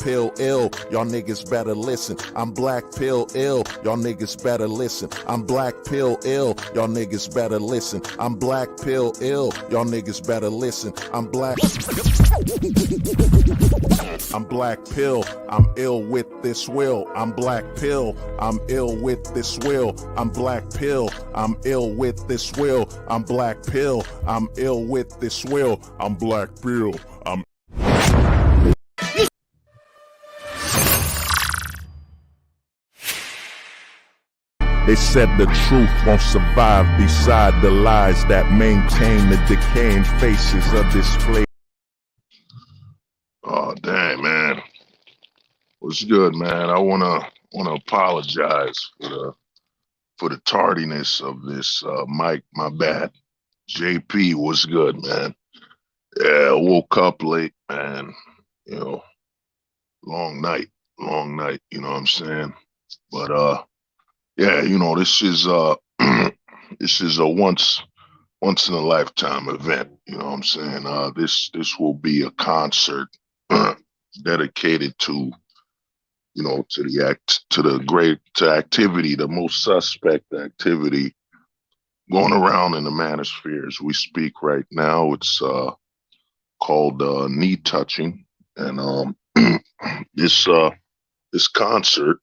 pill ill, y'all niggas better listen. I'm black pill ill, y'all niggas better listen. I'm black pill ill, y'all niggas better listen. I'm black pill ill, y'all niggas better listen. I'm black pill, I'm ill with this will. I'm black pill, I'm ill with this will. I'm black pill, I'm ill with this will. I'm black pill, I'm ill with this will. I'm black pill, I'm They said the truth won't survive beside the lies that maintain the decaying faces of this place. Oh, dang, man. What's good, man? I wanna apologize for the tardiness of this mic. My bad. JP, what's good, man? Yeah, woke up late, man. You know, long night, you know what I'm saying? But yeah, you know, this is this is a once in a lifetime event, you know what I'm saying? This will be a concert dedicated to, you know, to the activity, the most suspect activity going around in the manosphere as we speak right now. It's called knee touching, and this concert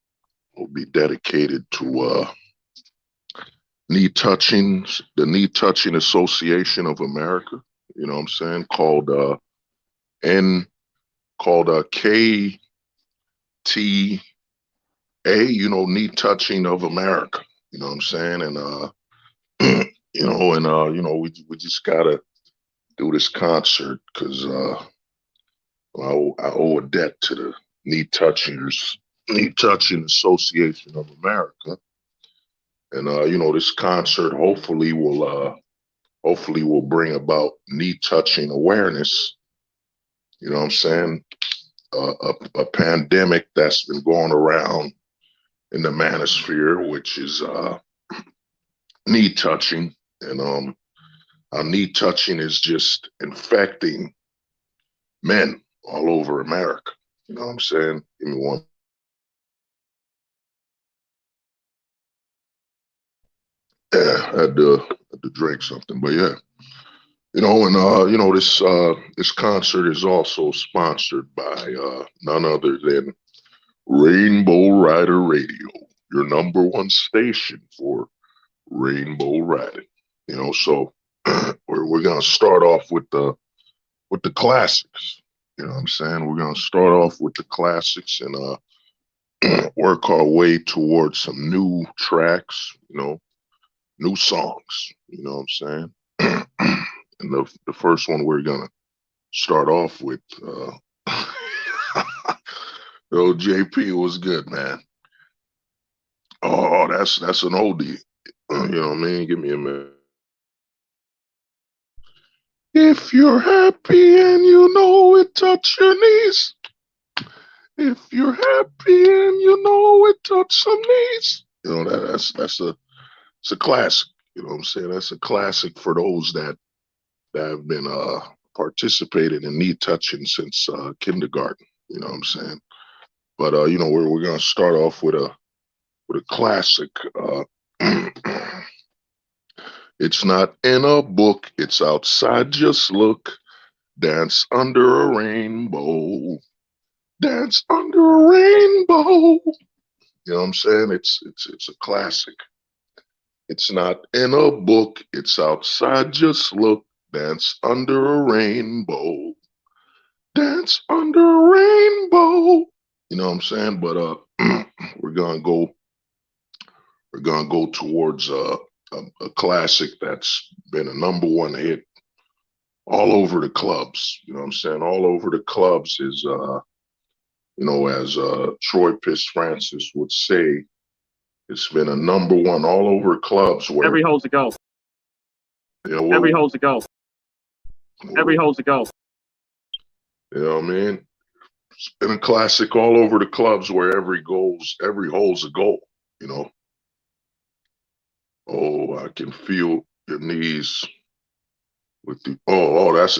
will be dedicated to the Knee Touching Association of America. You know what I'm saying? Called KTA. You know, Knee Touching of America. You know what I'm saying? And you know, we just gotta do this concert because I owe a debt to the Knee Touching Association of America. And you know, this concert hopefully will bring about knee touching awareness. You know what I'm saying? A pandemic that's been going around in the manosphere, which is knee touching, and knee touching is just infecting men all over America. You know what I'm saying? Give me one. Yeah, I had to drink something, but yeah, you know, and you know, this concert is also sponsored by none other than Rainbow Rider Radio, your #1 station for Rainbow Riding. You know, so we're gonna start off with the classics. You know what I'm saying? We're gonna start off with the classics and work our way towards some new tracks. You know, new songs. You know what I'm saying? And the first one we're gonna start off with, yo, JP was good, man. Oh, that's an oldie. You know what I mean? Give me a minute. If you're happy and you know it, touch your knees. If you're happy and you know it, touch some knees. You know, it's a classic. You know what I'm saying? That's a classic for those that have been participated in knee touching since kindergarten. You know what I'm saying? But you know, we're gonna start off with a classic. It's not in a book, it's outside, just look. Dance under a rainbow. Dance under a rainbow. You know what I'm saying? It's a classic. It's not in a book, it's outside, just look. Dance under a rainbow. Dance under a rainbow. You know what I'm saying? But we're gonna go towards a classic that's been a #1 hit all over the clubs. You know what I'm saying? All over the clubs is you know, as Troy Piss Francis would say, it's been a #1 all over clubs where every hole's a go. You know, every hole's a go. Every hole's a go. You know what I mean? It's been a classic all over the clubs where every hole's a goal, you know. Oh, I can feel your knees with the that's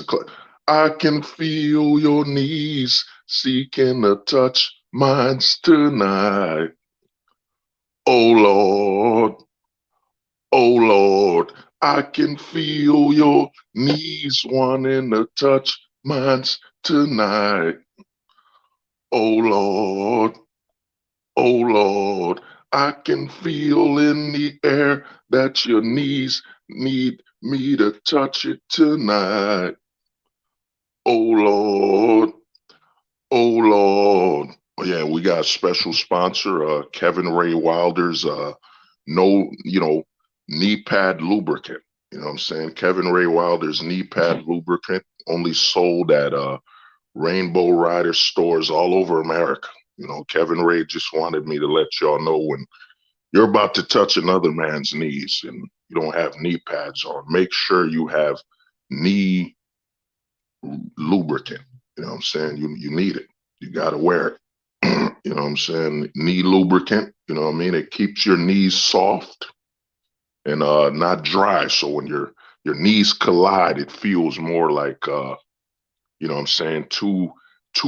I can feel your knees seeking to touch minds tonight. Oh Lord, oh Lord, I can feel your knees wanting to touch minds tonight. Oh Lord, oh Lord, I can feel in the air that your knees need me to touch it tonight. Oh Lord, oh Lord. Yeah, we got a special sponsor, Kevin Ray Wilder's no, knee pad lubricant. You know what I'm saying? Kevin Ray Wilder's knee pad lubricant only sold at Rainbow Rider stores all over America. Kevin Ray just wanted me to let y'all know when you're about to touch another man's knees and you don't have knee pads on, make sure you have knee lubricant. You know what I'm saying? You need it. You got to wear it. You know what I'm saying? Knee lubricant, you know what I mean? It keeps your knees soft and not dry. So when your knees collide, it feels more like you know what I'm saying, two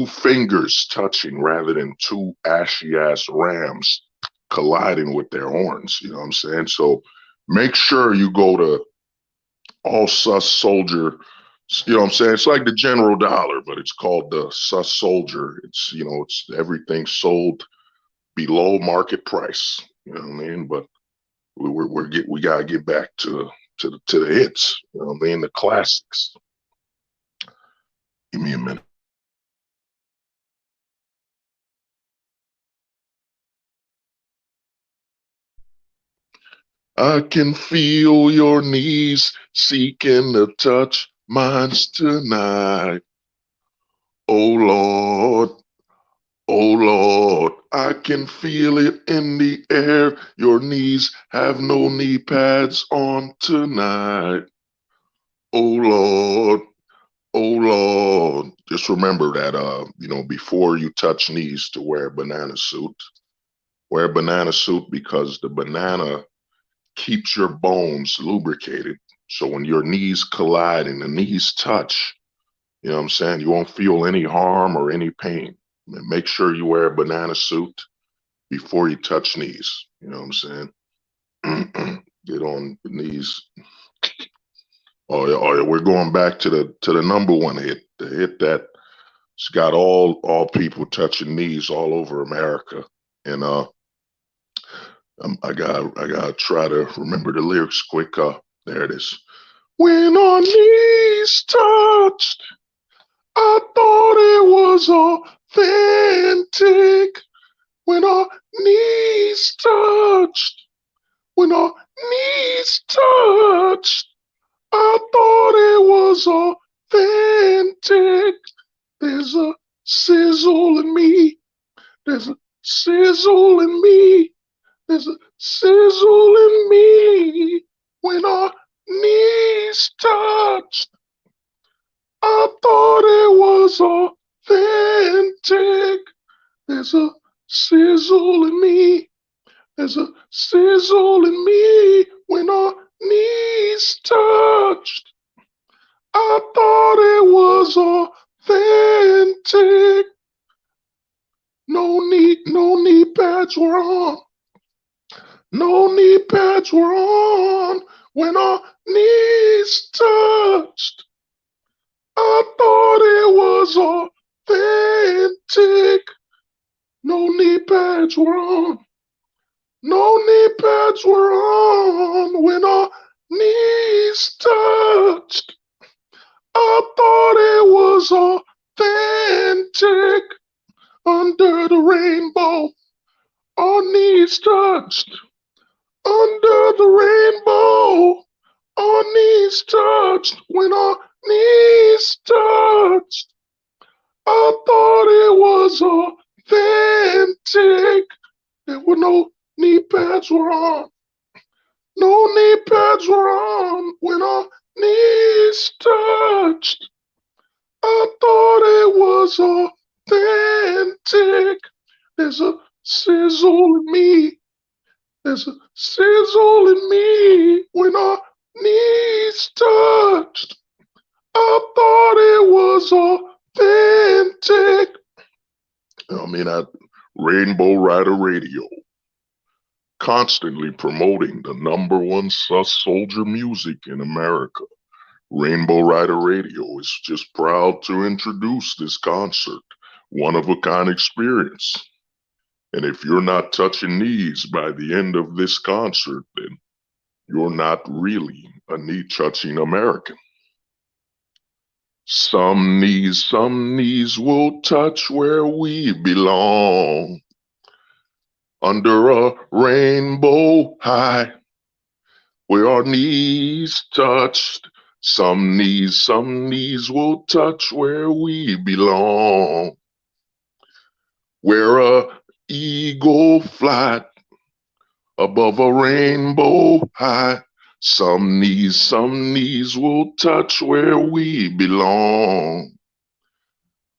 fingers touching rather than two ashy ass rams colliding with their horns. You know what I'm saying? So make sure you go to All Sus Soldier. You know what I'm saying? It's like the General Dollar, but it's called the Sus Soldier. It's everything sold below market price. You know what I mean? But we gotta get back to the hits. You know what I mean? The classics. Give me a minute. I can feel your knees seeking to touch mine tonight. Oh Lord, oh Lord, I can feel it in the air. Your knees have no knee pads on tonight. Oh Lord, oh Lord. Just remember that before you touch knees to wear a banana suit. Wear a banana suit because the banana keeps your bones lubricated. So when your knees collide and the knees touch, you know what I'm saying, you won't feel any harm or any pain. Make sure you wear a banana suit before you touch knees. You know what I'm saying? Get on the knees. Oh yeah, we're going back to the number one hit, the hit that's got all people touching knees all over America. And I gotta try to remember the lyrics quick. There it is. When our knees touched, I thought it was authentic. When our knees touched, when our knees touched, I thought it was authentic. There's a sizzle in me. There's a sizzle in me. There's a sizzle in me. When our knees touched, I thought it was authentic. There's a sizzle in me. There's a sizzle in me. When our knees touched, I thought it was authentic. No knee pads were on. No knee pads were on when our knees touched. I thought it was authentic. No knee pads were on. No knee pads were on when our knees touched. I thought it was authentic. Under the rainbow, our knees touched. Under the rainbow, our knees touched. When our knees touched, I thought it was authentic. There were no knee pads were on. No knee pads were on when our knees touched. I thought it was authentic. There's a sizzle in me. There's a sizzle in me when our knees touched. I thought it was authentic. I mean, at Rainbow Rider Radio, constantly promoting the #1 sus soldier music in America. Rainbow Rider Radio is just proud to introduce this concert, one-of-a-kind experience. And if you're not touching knees by the end of this concert, then you're not really a knee-touching American. Some knees will touch where we belong. Under a rainbow high, where our knees touched. Some knees will touch where we belong. Where a eagle flight above a rainbow high. Some knees will touch where we belong.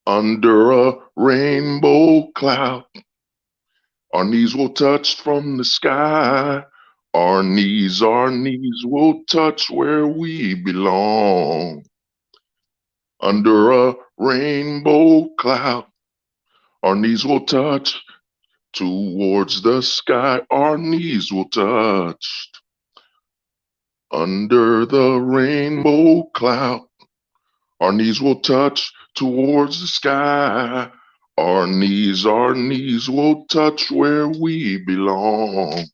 Under a rainbow cloud, our knees will touch from the sky. Our knees will touch where we belong. Under a rainbow cloud, our knees will touch towards the sky. Our knees will touch. Under the rainbow cloud, our knees will touch towards the sky. Our knees will touch where we belong.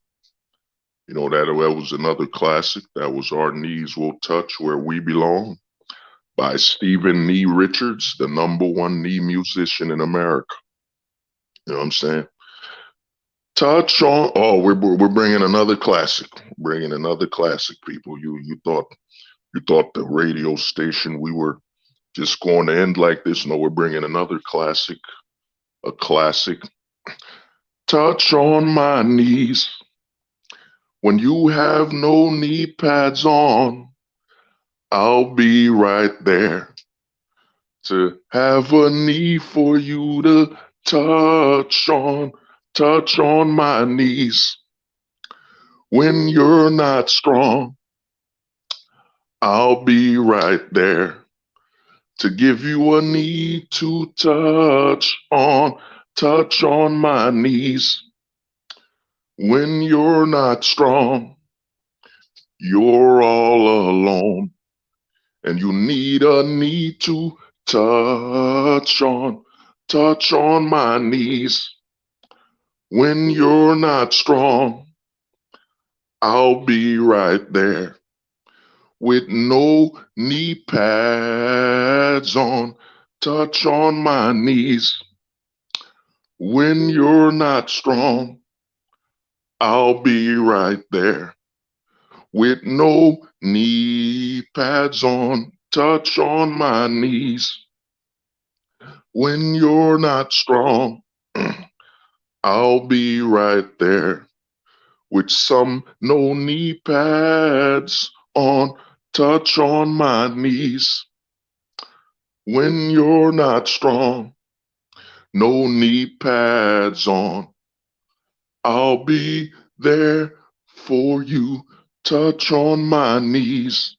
You know, that was another classic. That was Our Knees Will Touch Where We Belong by Stephen Nee Richards, the #1 knee musician in America. You know what I'm saying? Touch on. Oh, we're bringing another classic. Bringing another classic, people. You thought the radio station we were just going to end like this? No, we're bringing another classic. A classic. Touch on my knees when you have no knee pads on. I'll be right there to have a knee for you to touch on my knees. When you're not strong, I'll be right there to give you a knee to touch on my knees. When you're not strong, you're all alone, and you need a knee to touch on my knees. When you're not strong, I'll be right there with no knee pads on. Touch on my knees. When you're not strong, I'll be right there with no knee pads on. Touch on my knees. When you're not strong, I'll be right there with some no knee pads on. Touch on my knees. When you're not strong, no knee pads on. I'll be there for you. Touch on my knees.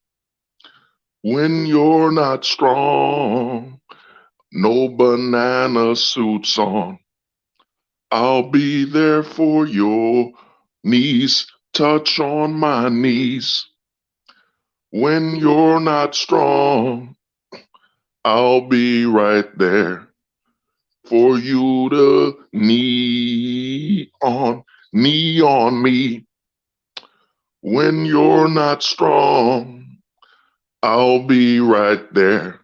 When you're not strong, no banana suits on. I'll be there for your knees. Touch on my knees. When you're not strong, I'll be right there for you to knee on me. When you're not strong, I'll be right there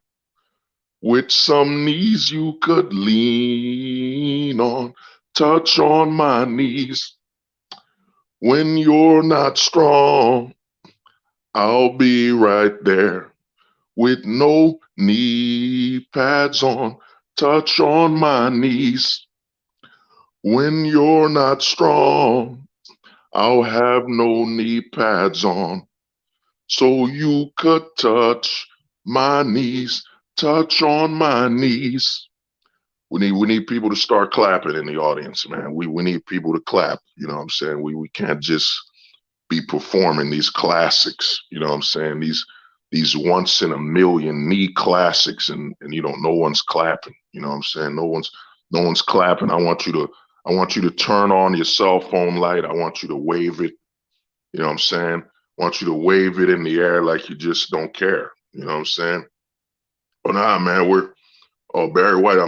with some knees you could lean on. Touch on my knees. When you're not strong, I'll be right there with no knee pads on. Touch on my knees. When you're not strong, I'll have no knee pads on, so you could touch my knees. Touch on my knees. We need people to start clapping in the audience, man. We need people to clap. You know what I'm saying? We can't just be performing these classics. You know what I'm saying? These once in a million knee classics, and no one's clapping. You know what I'm saying? No one's clapping. I want you to turn on your cell phone light. I want you to wave it. You know what I'm saying? I want you to wave it in the air like you just don't care. You know what I'm saying? But nah, man, Barry White.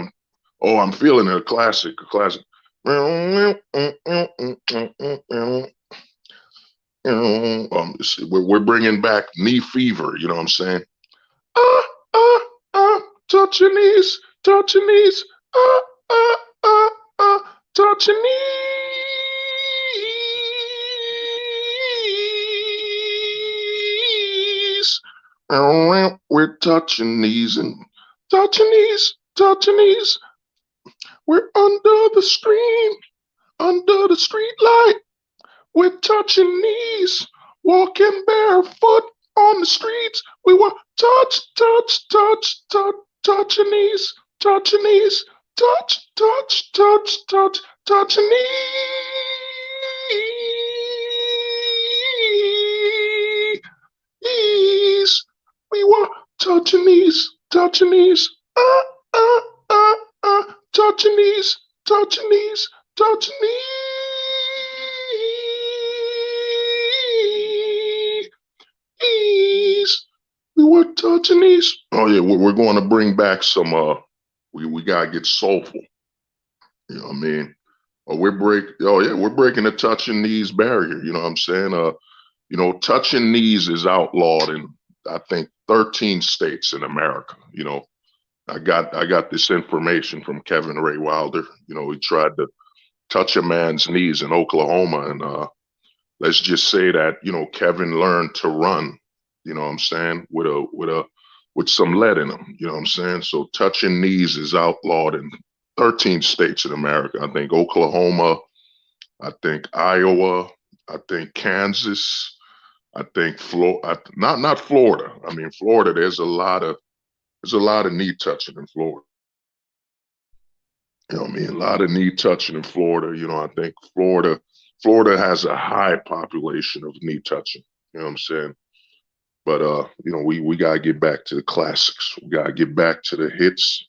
I'm feeling it, a classic, a classic. We're bringing back knee fever. You know what I'm saying? Ah, ah, ah, touch your knees, touch your knees. Ah, ah, ah, ah, touch your knees. We're touching knees and touching knees, touching knees. We're under the screen, under the street light. We're touching knees, walking barefoot on the streets. We were touch, touch, touch, touch, touching knees, touching knees, touch, touch, touch, touch, touching knees. We were touching knees, touching knees. Touching knees, touching knees, touching knees. We were touching knees. Oh yeah, we're going to bring back some. We gotta get soulful. You know what I mean? We're breaking the touching knees barrier. You know what I'm saying? Touching knees is outlawed in I think 13 states in America. I got this information from Kevin Ray Wilder. He tried to touch a man's knees in Oklahoma, and let's just say that Kevin learned to run. You know what I'm saying? With some lead in him. You know what I'm saying? So touching knees is outlawed in 13 states in America. I think Oklahoma, I think Iowa, I think Kansas, I think not Florida. I mean Florida. There's a lot of knee touching in Florida. You know what I mean? A lot of knee touching in Florida. I think Florida has a high population of knee touching. You know what I'm saying? But we gotta get back to the classics. We gotta get back to the hits,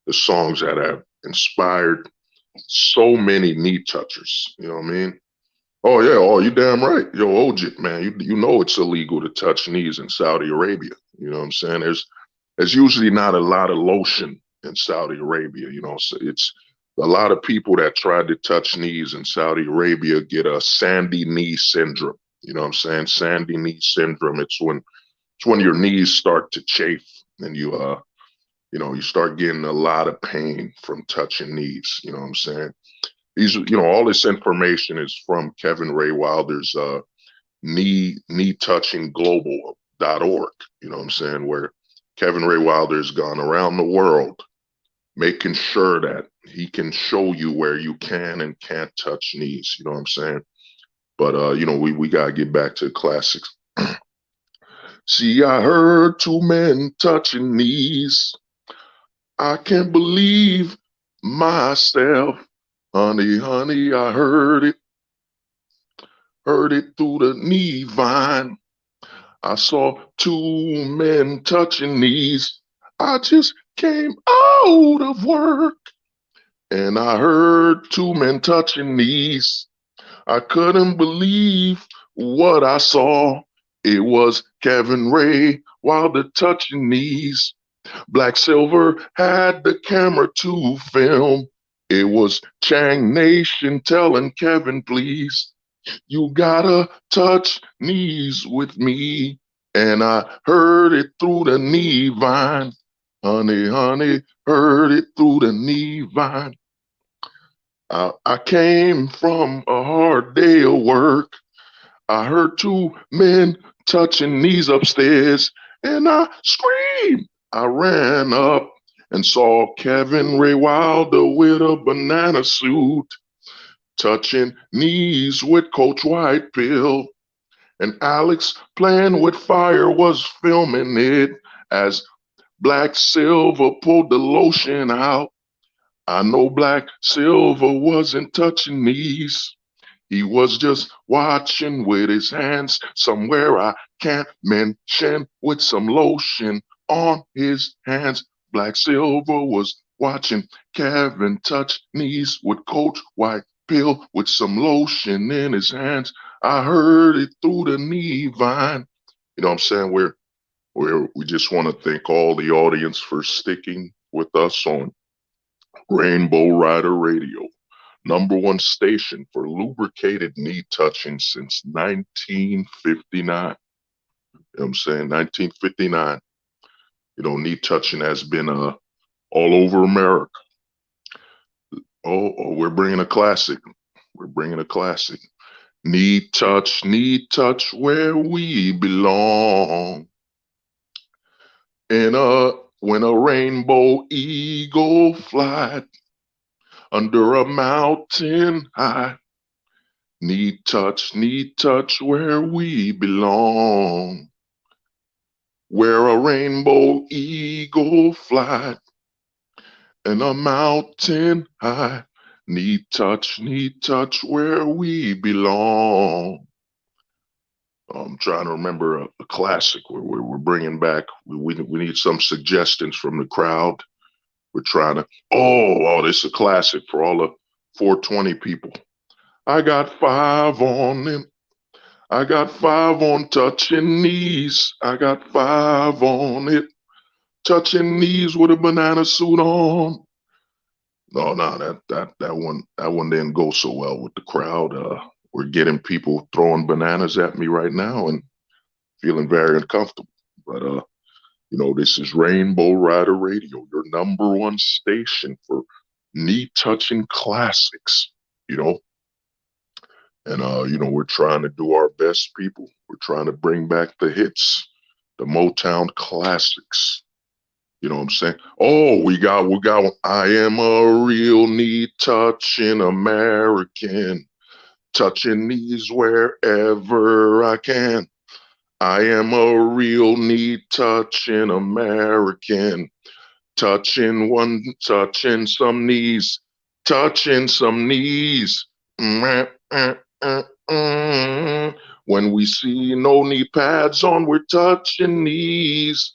the songs that have inspired so many knee touchers. You know what I mean? Oh yeah, you damn right. Yo, Ojit, man, you know it's illegal to touch knees in Saudi Arabia. You know what I'm saying? There's usually not a lot of lotion in Saudi Arabia. So it's a lot of people that try to touch knees in Saudi Arabia get a sandy knee syndrome. You know what I'm saying? Sandy knee syndrome. It's when your knees start to chafe and you start getting a lot of pain from touching knees. You know what I'm saying? All this information is from Kevin Ray Wilder's knee touching global.org. You know what I'm saying? Where Kevin Ray Wilder's gone around the world making sure that he can show you where you can and can't touch knees. You know what I'm saying? But we gotta get back to the classics. See, I heard two men touching knees. I can't believe myself. Honey, honey, I heard it through the knee vine. I saw two men touching knees. I just came out of work and I heard two men touching knees. I couldn't believe what I saw. It was Kevin Ray Wilder touching knees. Black Silver had the camera to film. It was Chang Nation telling Kevin, please, you gotta touch knees with me. And I heard it through the knee vine. Honey, honey, heard it through the knee vine. I came from a hard day of work. I heard two men touching knees upstairs, and I screamed. I ran up and saw Kevin Ray Wilder with a banana suit, touching knees with Coach White Pill. And Alex playing with fire was filming it as Black Silver pulled the lotion out. I know Black Silver wasn't touching knees. He was just watching with his hands somewhere I can't mention with some lotion on his hands. Black Silver was watching Kevin touch knees with Coach White Pill with some lotion in his hands. I heard it through the knee vine. You know what I'm saying? We just want to thank all the audience for sticking with us on Rainbow Rider Radio, #1 station for lubricated knee touching since 1959. You know what I'm saying? 1959. You know, knee touching has been all over America. Oh, we're bringing a classic. We're bringing a classic. Knee touch where we belong. And when a rainbow eagle flies under a mountain high, knee touch where we belong. Where a rainbow eagle flies and a mountain high, knee touch where we belong. I'm trying to remember a classic where we're bringing back. We need some suggestions from the crowd. We're trying to. Oh, this is a classic for all the 420 people. I got 5 on them. I got 5 on touching knees. I got 5 on it. Touching knees with a banana suit on. No, that one didn't go so well with the crowd. We're getting people throwing bananas at me right now and feeling very uncomfortable. But you know, this is Rainbow Rider Radio, your #1 station for knee touching classics. You know, and you know, we're trying to do our best, people. We're trying to bring back the hits, the Motown classics. You know what I'm saying? Oh, we got one. I am a real knee touching American, touching knees wherever I can. I am a real knee touching American, touching some knees, touching some knees. When we see no knee pads on, we're touching knees.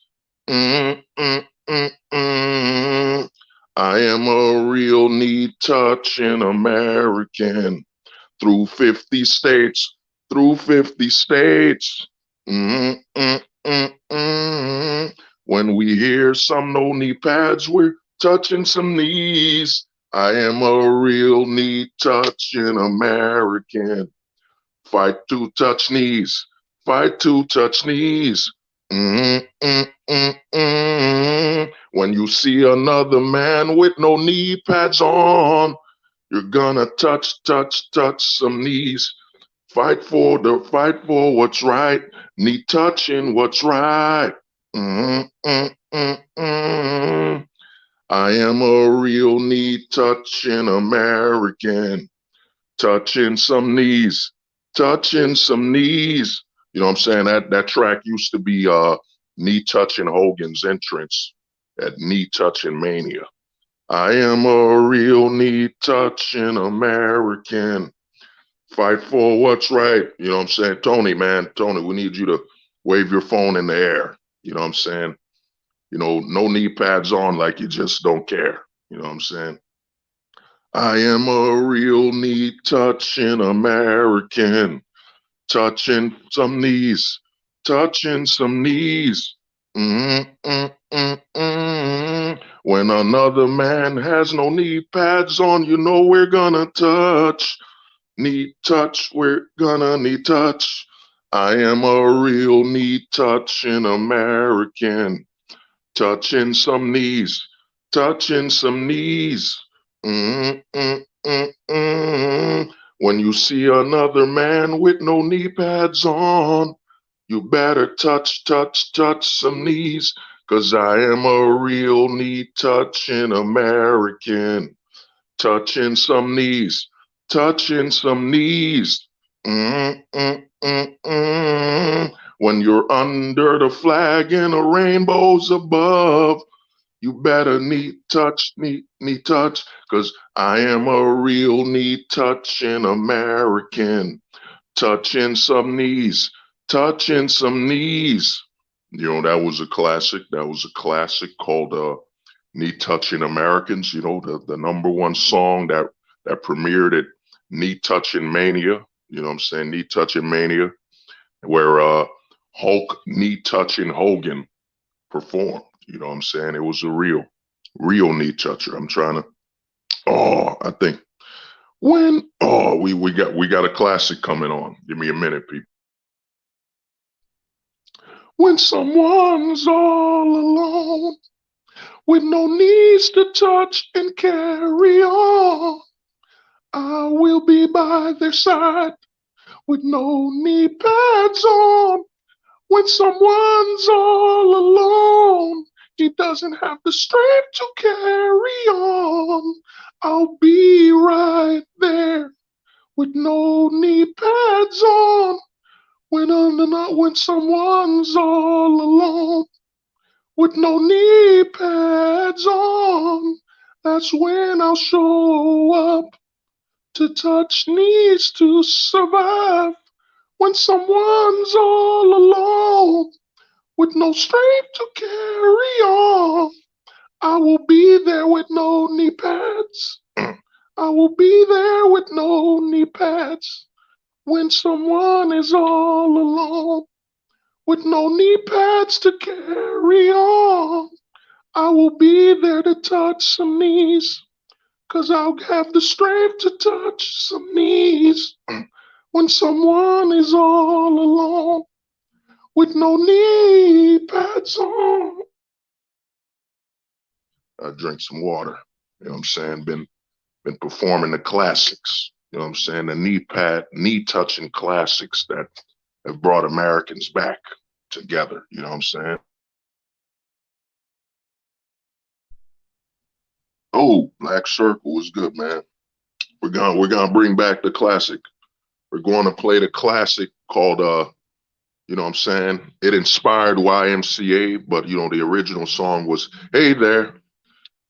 I am a real knee touching American through 50 states, through 50 states. When we hear some no knee pads, we're touching some knees. I am a real knee touching American. Fight to touch knees, fight to touch knees. When you see another man with no knee pads on, you're gonna touch some knees. Fight for what's right. Knee touching what's right. I am a real knee touching American. Touching some knees. Touching some knees. You know what I'm saying? That track used to be knee touching Hogan's entrance at Knee Touching Mania. I am a real knee touching American. Fight for what's right. You know what I'm saying? Tony, man, Tony, we need you to wave your phone in the air. You know what I'm saying? You know, no knee pads on like you just don't care. You know what I'm saying? I am a real knee touching American. Touching some knees. Touching some knees. When another man has no knee pads on, you know we're gonna touch. Knee touch, we're gonna knee touch. I am a real knee touching American. Touching some knees, touching some knees. When you see another man with no knee pads on, you better touch some knees, 'cause I am a real knee touching American. Touching some knees, touching some knees. When you're under the flag and the rainbow's above, you better knee touch, 'cause I am a real knee touching American. Touching some knees, touching some knees. You know, that was a classic. That was a classic called Knee Touching Americans, the number one song that premiered at Knee Touching Mania, you know what I'm saying? Knee Touching Mania, where Hulk Knee Touching Hogan performed. You know what I'm saying? It was a real knee toucher. I'm trying to I think we got a classic coming on. Give me a minute, people. When someone's all alone with no knees to touch and carry on, I will be by their side with no knee pads on. When someone's all alone, he doesn't have the strength to carry on, I'll be right there with no knee pads on. When someone's all alone with no knee pads on, that's when I'll show up to touch knees to survive. When someone's all alone with no strength to carry on, I will be there with no knee pads. I will be there with no knee pads. When someone is all alone with no knee pads to carry on, I will be there to touch some knees, 'cause I'll have the strength to touch some knees. When someone is all alone with no knee pads on. I drink some water. You know what I'm saying? Been performing the classics. You know what I'm saying? The knee touching classics that have brought Americans back together. You know what I'm saying? Oh, Black Circle was good, man. We're gonna bring back the classic. We're going to play the classic called you know what I'm saying? It inspired YMCA, but the original song was Hey There,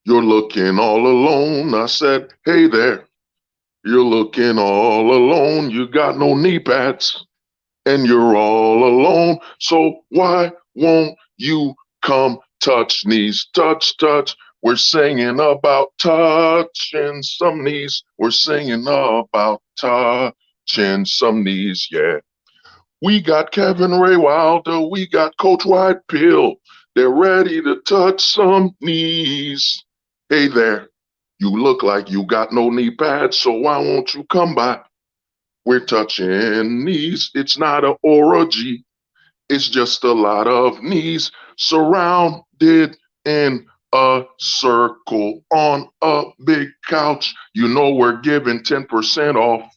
You're Looking All Alone. I said, Hey there, you're looking all alone. You got no knee pads and you're all alone. So why won't you come touch knees? Touch, touch. We're singing about touching some knees. We're singing about touching some knees. Yeah. We got Kevin Ray Wilder. We got Coach White Pill. They're ready to touch some knees. Hey there. You look like you got no knee pads, so why won't you come by? We're touching knees. It's not an orgy. It's just a lot of knees surrounded in a circle on a big couch. We're giving 10% off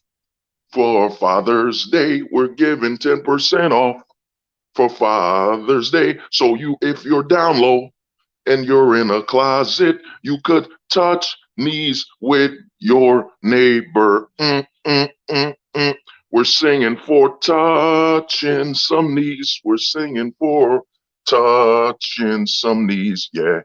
for Father's Day. We're giving 10% off for Father's Day. So if you're down low and you're in a closet, you could touch knees with your neighbor. We're singing for touching some knees. We're singing for touching some knees. Yeah.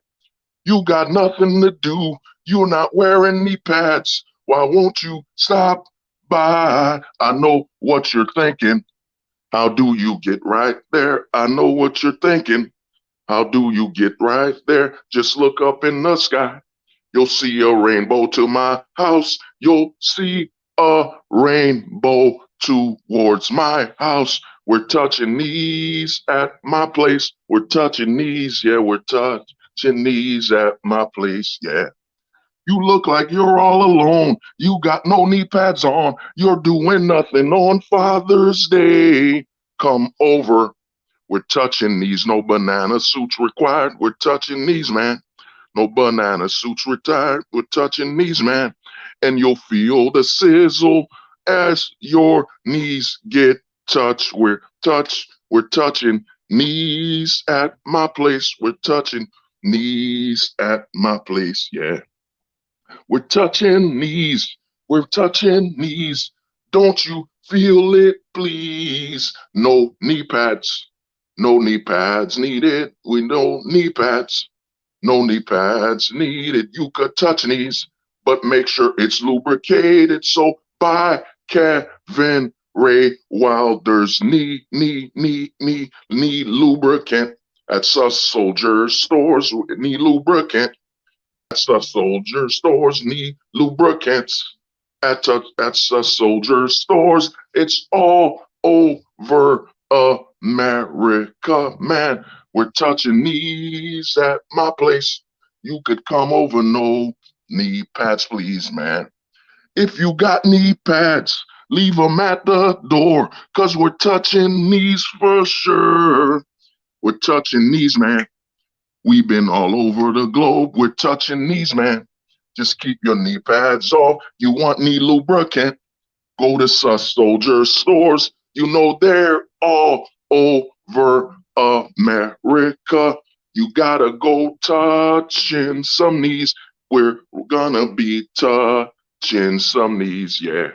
You got nothing to do. You're not wearing knee pads. Why won't you stop by? I know what you're thinking. How do you get right there? I know what you're thinking. How do you get right there? Just look up in the sky. You'll see a rainbow to my house. You'll see a rainbow towards my house. We're touching knees at my place. We're touching knees. Yeah, we're touching knees at my place. Yeah. You look like you're all alone. You got no knee pads on. You're doing nothing on Father's Day. Come over. We're touching knees. No banana suits required. We're touching knees, man. No banana suits retired. We're touching knees, man. And you'll feel the sizzle as your knees get touched. We're touching knees at my place. We're touching knees at my place. Yeah. We're touching knees. We're touching knees. Don't you feel it, please? No knee pads. No knee pads needed. We no knee pads. No knee pads needed. You could touch knees, but make sure it's lubricated. So buy Kevin Ray Wilder's knee lubricant at Sus Soldier stores. Knee lubricant. the soldier stores need lubricants. At the soldier stores, it's all over America, man. We're touching knees at my place. You could come over, no knee pads, please, man. If you got knee pads, leave them at the door, cause we're touching knees for sure. We're touching knees, man. We've been all over the globe. We're touching knees, man. Just keep your knee pads off. You want knee lubricant? Go to Sus Soldier stores. You know they're all over America. You gotta go touching some knees. We're gonna be touching some knees, yeah.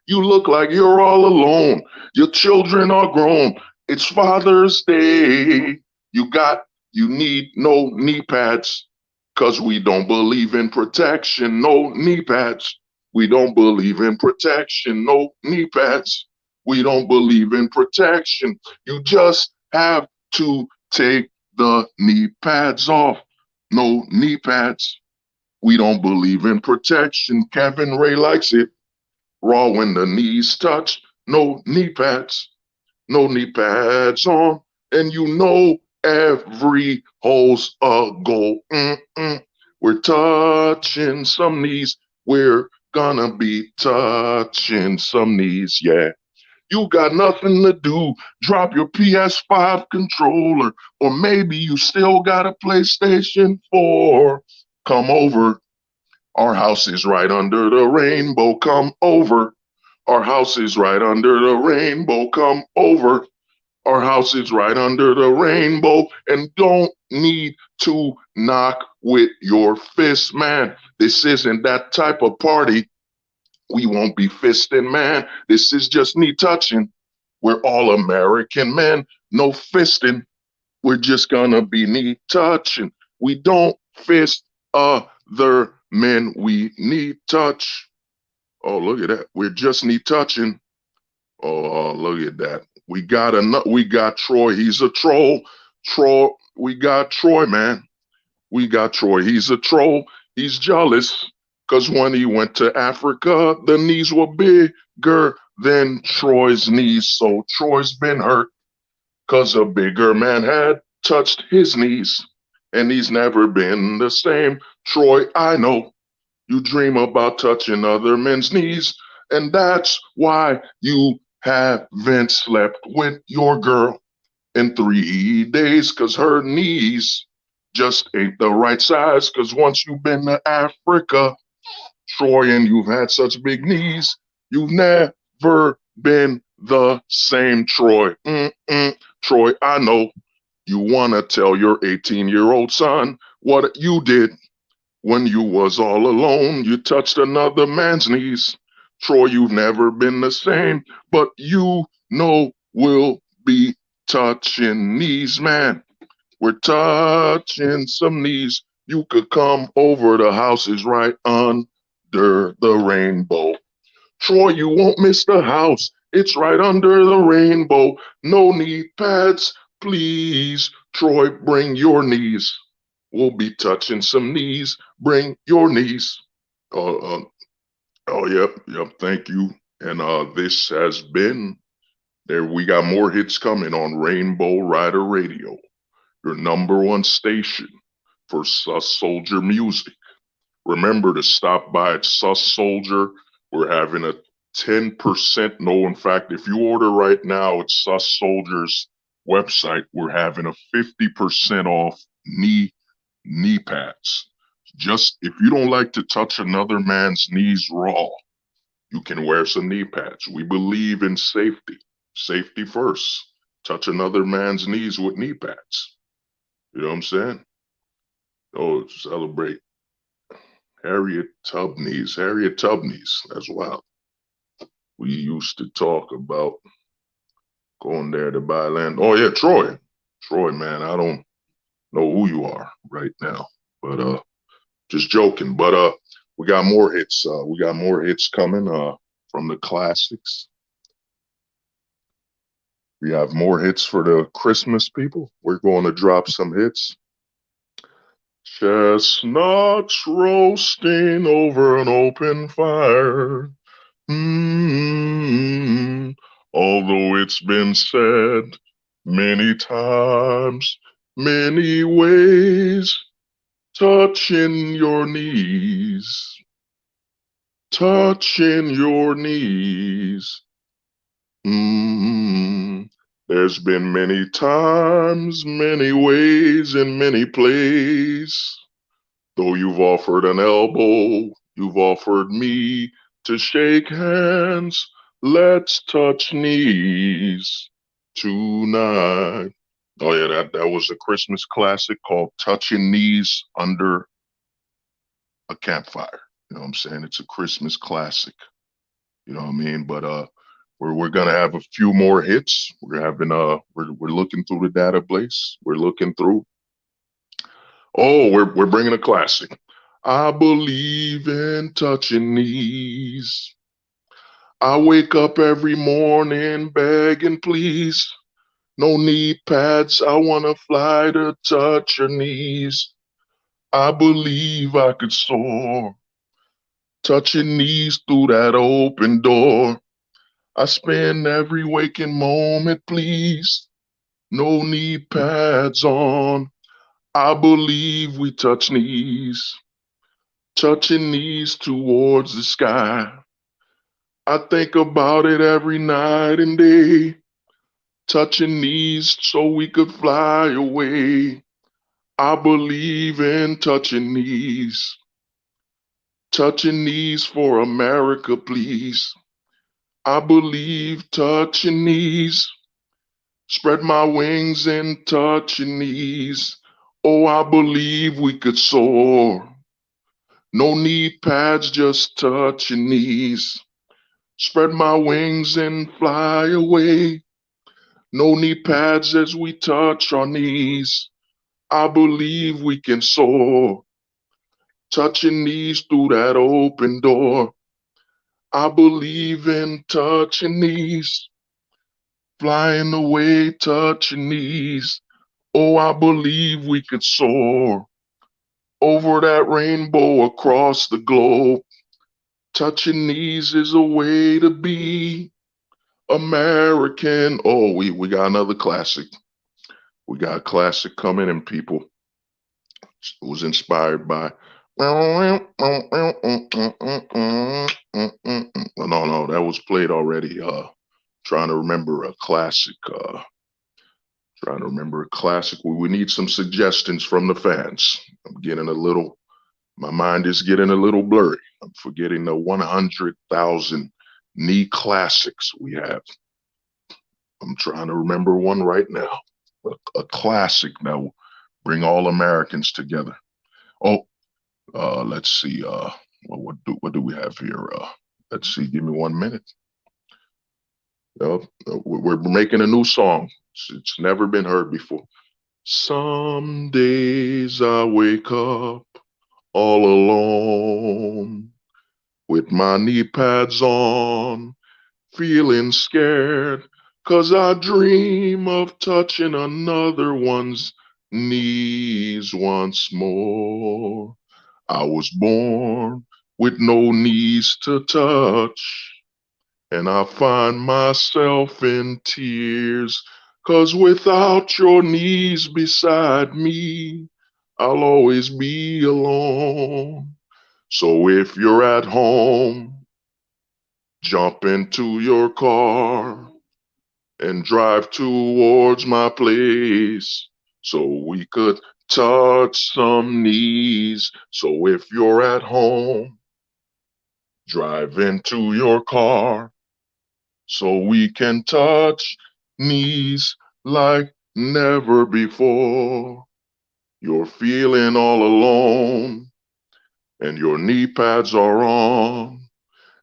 You look like you're all alone. Your children are grown. It's Father's Day. You got, you need no knee pads, cause we don't believe in protection. No knee pads. We don't believe in protection. No knee pads. We don't believe in protection. You just have to take the knee pads off. No knee pads. We don't believe in protection. Kevin Ray likes it. Raw when the knees touch. No knee pads. No knee pads on. And you know every hole's a goal. We're touching some knees. We're gonna be touching some knees, yeah. You got nothing to do. Drop your PS5 controller, or maybe you still got a PlayStation 4. Come over. Our house is right under the rainbow. Come over. Our house is right under the rainbow. Come over. Our house is right under the rainbow, and don't need to knock with your fist, man. This isn't that type of party. We won't be fisting, man. This is just knee touching. We're all American men, no fisting. We're just gonna be knee touching. We don't fist other men. We knee touch. Oh, look at that. We're just knee touching. Oh, look at that. We got Troy. He's a troll. Troy. We got Troy, man. We got Troy. He's a troll. He's jealous because when he went to Africa, the knees were bigger than Troy's knees. So Troy's been hurt because a bigger man had touched his knees, and he's never been the same. Troy, I know you dream about touching other men's knees, and that's why you haven't slept with your girl in 3 days, because her knees just ain't the right size. Because once you've been to Africa, Troy, and you've had such big knees, you've never been the same, Troy. Troy, I know you want to tell your 18-year-old son what you did when you was all alone. You touched another man's knees. Troy, you've never been the same, but you know we'll be touching knees, man. We're touching some knees. You could come over. The house is right under the rainbow. Troy, you won't miss the house. It's right under the rainbow. No knee pads, please. Troy, bring your knees. We'll be touching some knees. Bring your knees. Yep. Thank you. And this has been there. We got more hits coming on Rainbow Rider Radio, your #1 station for Sus Soldier music. Remember to stop by at Sus Soldier. We're having a 10%. No, in fact, if you order right now at Sus Soldier's website, we're having a 50% off knee pads. Just if you don't like to touch another man's knees raw, you can wear some knee pads. We believe in safety. Safety first. Touch another man's knees with knee pads. You know what I'm saying? Oh, celebrate Harriet Tubman's. That's wild. We used to talk about going there to buy land. Oh yeah, Troy. Troy, man, I don't know who you are right now, but just joking. But we got more hits. We got more hits coming from the classics. We have more hits for the Christmas people. We're going to drop some hits. Chestnuts roasting over an open fire. Although it's been said many times, many ways, touching your knees, touching your knees. There's been many times, many ways, in many places. Though you've offered an elbow, you've offered me to shake hands. Let's touch knees tonight. Oh yeah, that was a Christmas classic called Touching Knees Under a Campfire. You know what I'm saying? It's a Christmas classic. You know what I mean? But we're gonna have a few more hits. We're looking through the database. We're looking through. Oh, we're bringing a classic. I believe in touching knees. I wake up every morning begging, please. No knee pads. I wanna fly to touch your knees. I believe I could soar. Touching knees through that open door. I spend every waking moment, please. No knee pads on. I believe we touch knees. Touching knees towards the sky. I think about it every night and day. Touching knees so we could fly away. I believe in touching knees. Touching knees for America, please. I believe touching knees. Spread my wings and touching knees. Oh, I believe we could soar. No knee pads, just touching knees. Spread my wings and fly away. No knee pads as we touch our knees. I believe we can soar. Touching knees through that open door. I believe in touching knees. Flying away, touching knees. Oh, I believe we could soar. Over that rainbow across the globe. Touching knees is a way to be American. Oh, we got another classic. We got a classic coming in, people. It was inspired by. No, that was played already. Trying to remember a classic. Trying to remember a classic. We need some suggestions from the fans. I'm getting a little. My mind is getting a little blurry. I'm forgetting the 100,000 knee classics we have. I'm trying to remember one right now. A classic that will bring all Americans together. Oh, let's see. What do we have here? Let's see. Give me 1 minute. We're making a new song. It's never been heard before. Some days I wake up all alone with my knee pads on, feeling scared, 'cause I dream of touching another one's knees once more. I was born with no knees to touch, and I find myself in tears, 'cause without your knees beside me, I'll always be alone. So if you're at home, jump into your car and drive towards my place so we could touch some knees. So if you're at home, drive into your car so we can touch knees like never before. You're feeling all alone and your knee pads are on,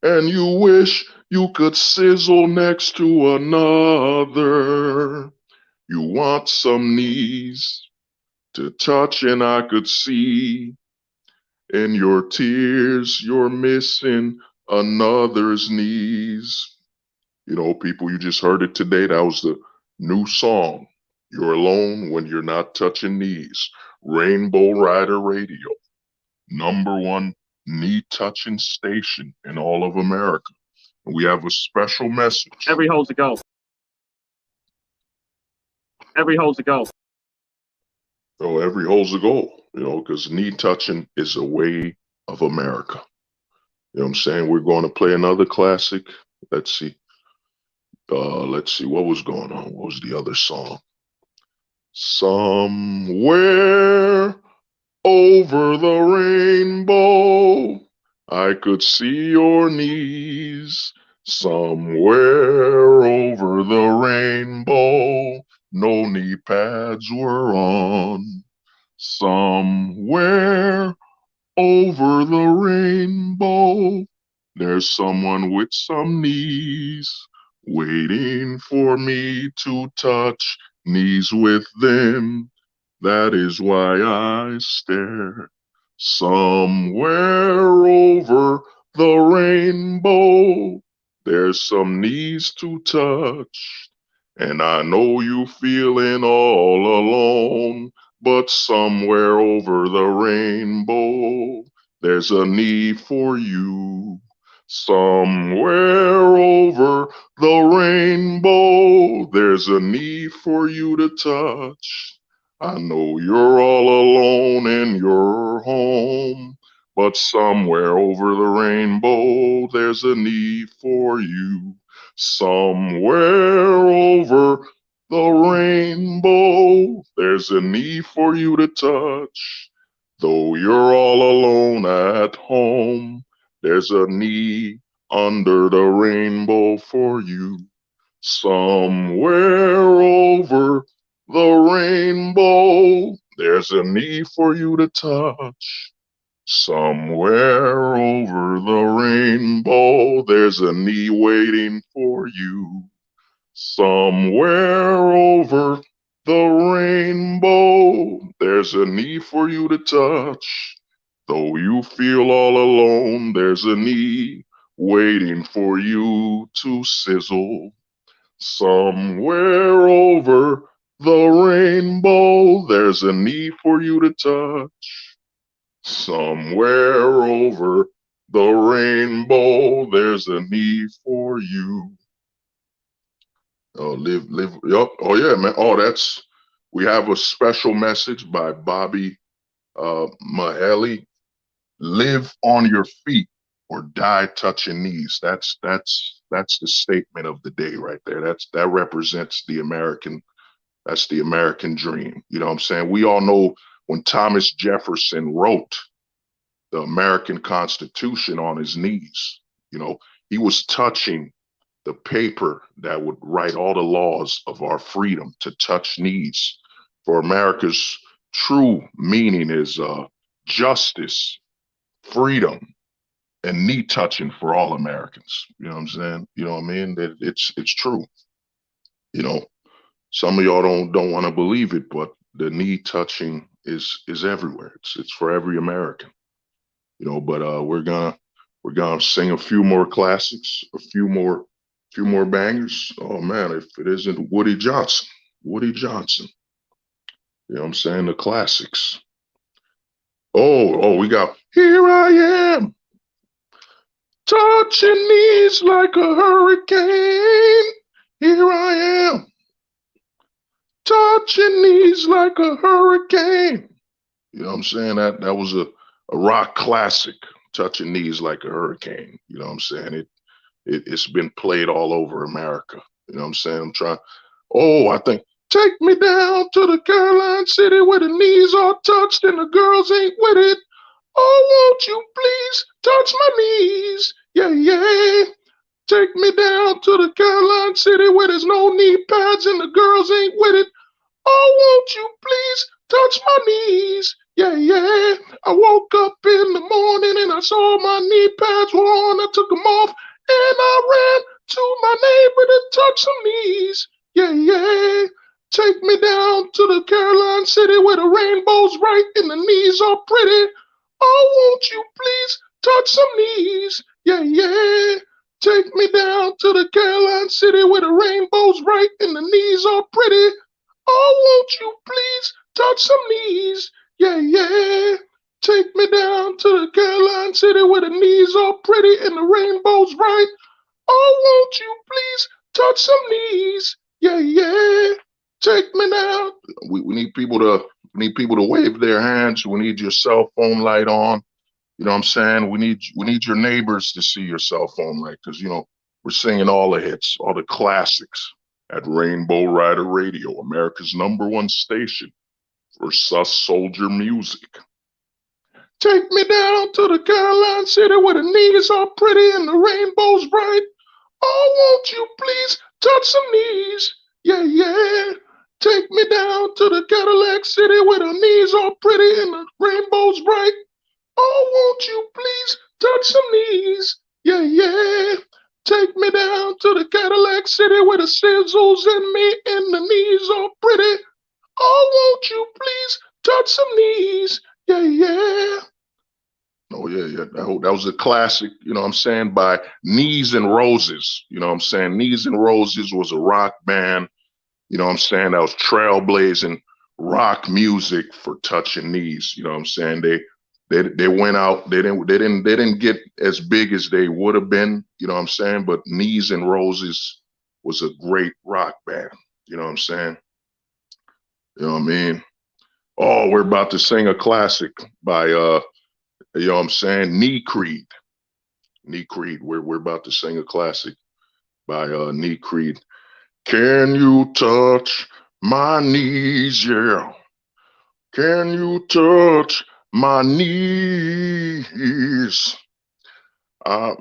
and you wish you could sizzle next to another. You want some knees to touch, and I could see in your tears you're missing another's knees. You know, people, you just heard it today. That was the new song. You're alone when you're not touching knees. Rainbow Rider Radio, #1 knee-touching station in all of America. And we have a special message. Every hole's a go. Every hole's a go. Oh, every hole's a goal, because knee touching is a way of America. You know what I'm saying? We're going to play another classic. Let's see. What was going on? What was the other song? Somewhere over the rainbow, I could see your knees. Somewhere over the rainbow, no knee pads were on. Somewhere over the rainbow, there's someone with some knees waiting for me to touch knees with them. That is why I stare. Somewhere over the rainbow, there's some knees to touch. And I know you feeling all alone, but somewhere over the rainbow, there's a knee for you. Somewhere over the rainbow, there's a knee for you to touch. I know you're all alone in your home, but somewhere over the rainbow, there's a need for you. Somewhere over the rainbow, there's a need for you to touch. Though you're all alone at home, there's a need under the rainbow for you. Somewhere over the rainbow, there's a need for you to touch. Somewhere over the rainbow, there's a knee waiting for you. Somewhere over the rainbow, there's a knee for you to touch. Though you feel all alone, there's a knee waiting for you to sizzle. Somewhere over the rainbow, there's a knee for you to touch. Somewhere over the rainbow, there's a need for you. Oh, yep. Oh, yeah, man. Oh, we have a special message by Bobby Mahaley. Live on your feet or die touching knees. That's the statement of the day right there. That represents the American. That's the American dream. You know what I'm saying? We all know when Thomas Jefferson wrote the American Constitution on his knees, he was touching the paper that would write all the laws of our freedom. To touch knees for America's true meaning is justice, freedom, and knee touching for all Americans. You know what I'm saying? You know what I mean? That it's true. Some of y'all don't want to believe it, but the knee touching is everywhere. It's for every American. But we're gonna sing a few more classics, a few more bangers. Oh man, if it isn't Woody Johnson. You know what I'm saying? The classics. Oh, we got Here I Am, touching knees like a hurricane. Here I am, touching knees like a hurricane. You know what I'm saying? That was a rock classic, touching knees like a hurricane. You know what I'm saying? It's been played all over America. You know what I'm saying? I think, take me down to the Caroline City where the knees are touched and the girls ain't with it. Oh, won't you please touch my knees? Yeah, yeah. Take me down to the Caroline City where there's no knee pads and the girls ain't with it. Oh, won't you please touch my knees? Yeah, yeah. I woke up in the morning and I saw my knee pads were on. I took them off and I ran to my neighbor to touch some knees. Yeah, yeah. Take me down to the Caroline City where the rainbow's right and the knees are pretty. Oh, won't you please touch some knees? Yeah, yeah. Take me down to the Caroline City where the rainbow's right and the knees are pretty. Oh, won't you please touch some knees? Yeah, yeah. Take me down to the Caroline City where the knees are pretty and the rainbow's bright. Oh, won't you please touch some knees? Yeah, yeah. Take me down. We need people to wave their hands. We need your cell phone light on. You know what I'm saying? We need your neighbors to see your cell phone light because we're singing all the hits, all the classics at Rainbow Rider Radio, America's #1 station for sus soldier music. Take me down to the Caroline City where the knees are pretty and the rainbow's bright. Oh, won't you please touch some knees? Yeah, yeah. Take me down to the Cadillac City where the knees are pretty and the rainbow's bright. Oh, won't you please touch some knees? Yeah, yeah. Take me down to the Cadillac City where the sizzles in me and the knees are pretty. Oh, won't you please touch some knees? Yeah, yeah. Oh, yeah, yeah. That was a classic, you know what I'm saying, by Knees and Roses. You know what I'm saying? Knees and Roses was a rock band, you know what I'm saying, that was trailblazing rock music for touching knees. You know what I'm saying? They went out, they didn't get as big as they would have been, you know what I'm saying? But Knees and Roses was a great rock band. You know what I'm saying? You know what I mean? Oh, we're about to sing a classic by you know what I'm saying, Knee Creed. Knee Creed. We're about to sing a classic by Knee Creed. Can you touch my knees? Yeah. Can you touch my knees? My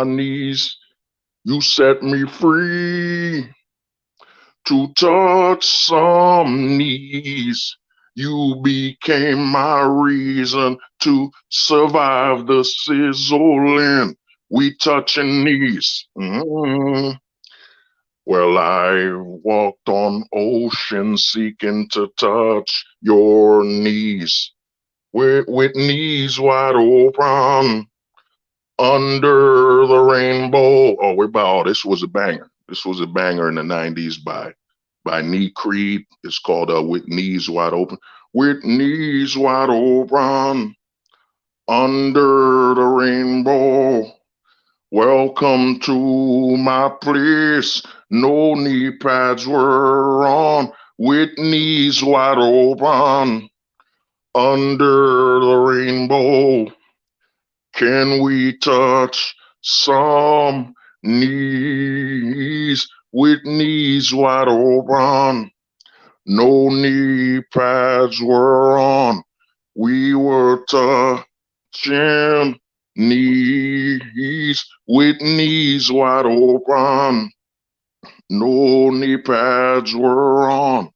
knees. You set me free to touch some knees. You became my reason to survive the sizzling. We touching knees. Well, I walked on ocean seeking to touch your knees with knees wide open under the rainbow. Oh, this was a banger. This was a banger in the 90s by Knee Creed. It's called With Knees Wide Open. With knees wide open under the rainbow. Welcome to my place. No knee pads were on. With knees wide open under the rainbow. Can we touch some knees with knees wide open? No knee pads were on. We were touching knees with knees wide open. No knee pads were on.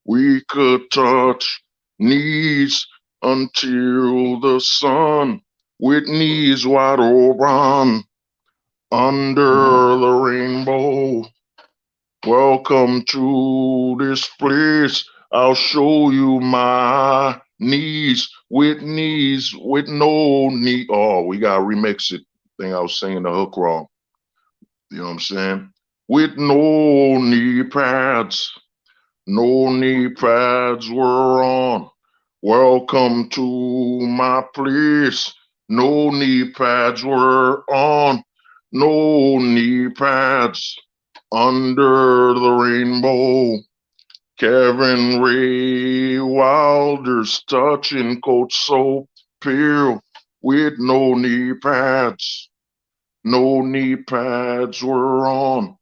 We could touch knees until the sun with knees wide open under the rainbow. Welcome to this place. I'll show you my knees with no knee. Oh, we gotta remix it. I think I was singing the hook wrong. You know what I'm saying? With no knee pads. No knee pads were on. Welcome to my place. No knee pads were on. No knee pads under the rainbow. Kevin Ray Wilder's touching coat so pale with no knee pads. No knee pads were on.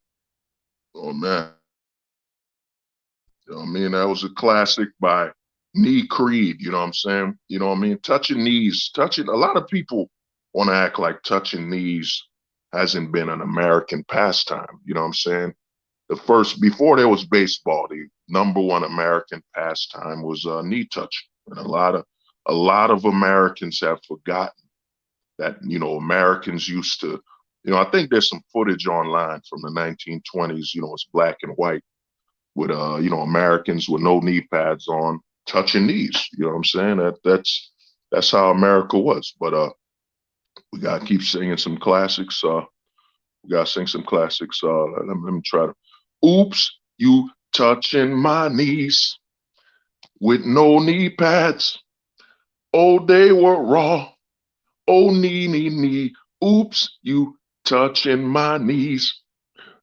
Oh man. You know what I mean? That was a classic by Knee Creed, you know what I'm saying? You know what I mean? Touching knees, a lot of people want to act like touching knees hasn't been an American pastime, you know what I'm saying? Before there was baseball, the #1 American pastime was knee touching. And a lot of Americans have forgotten that, Americans used to, I think there's some footage online from the 1920s, it's black and white with Americans with no knee pads on touching knees. You know what I'm saying? That's how America was. But we gotta keep singing some classics. We gotta sing some classics. Let me try to. Oops, you touching my knees. with no knee pads. Oh, they were raw. Oh, knee. Oops, you touching my knees.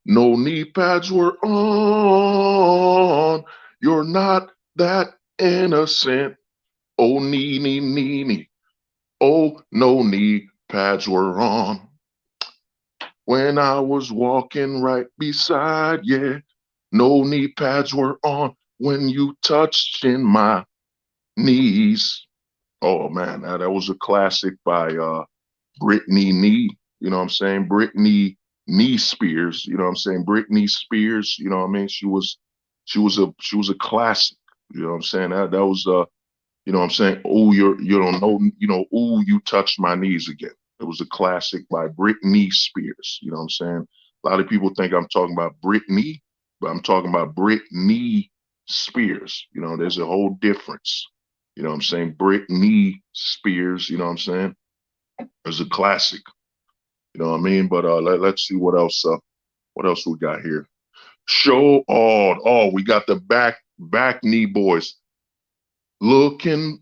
No knee pads were on. You're not that innocent. Oh, knee. Oh, no knee pads were on. When I was walking right beside you, no knee pads were on when you touched in my knees. Oh man, that was a classic by Brittany Knee. You know what I'm saying? Brittany Knee Spears. You know what I'm saying? Brittany Spears. You know what I mean? She was a classic. You know what I'm saying? That was you know what I'm saying? Oh, you don't know, oh, you touched my knees again. It was a classic by Britney Spears. You know what I'm saying? A lot of people think I'm talking about Britney, but I'm talking about Britney Spears. You know, there's a whole difference. You know what I'm saying? Britney Spears, you know what I'm saying? It's a classic. You know what I mean? But let's see what else we got here. We got the back knee boys. Looking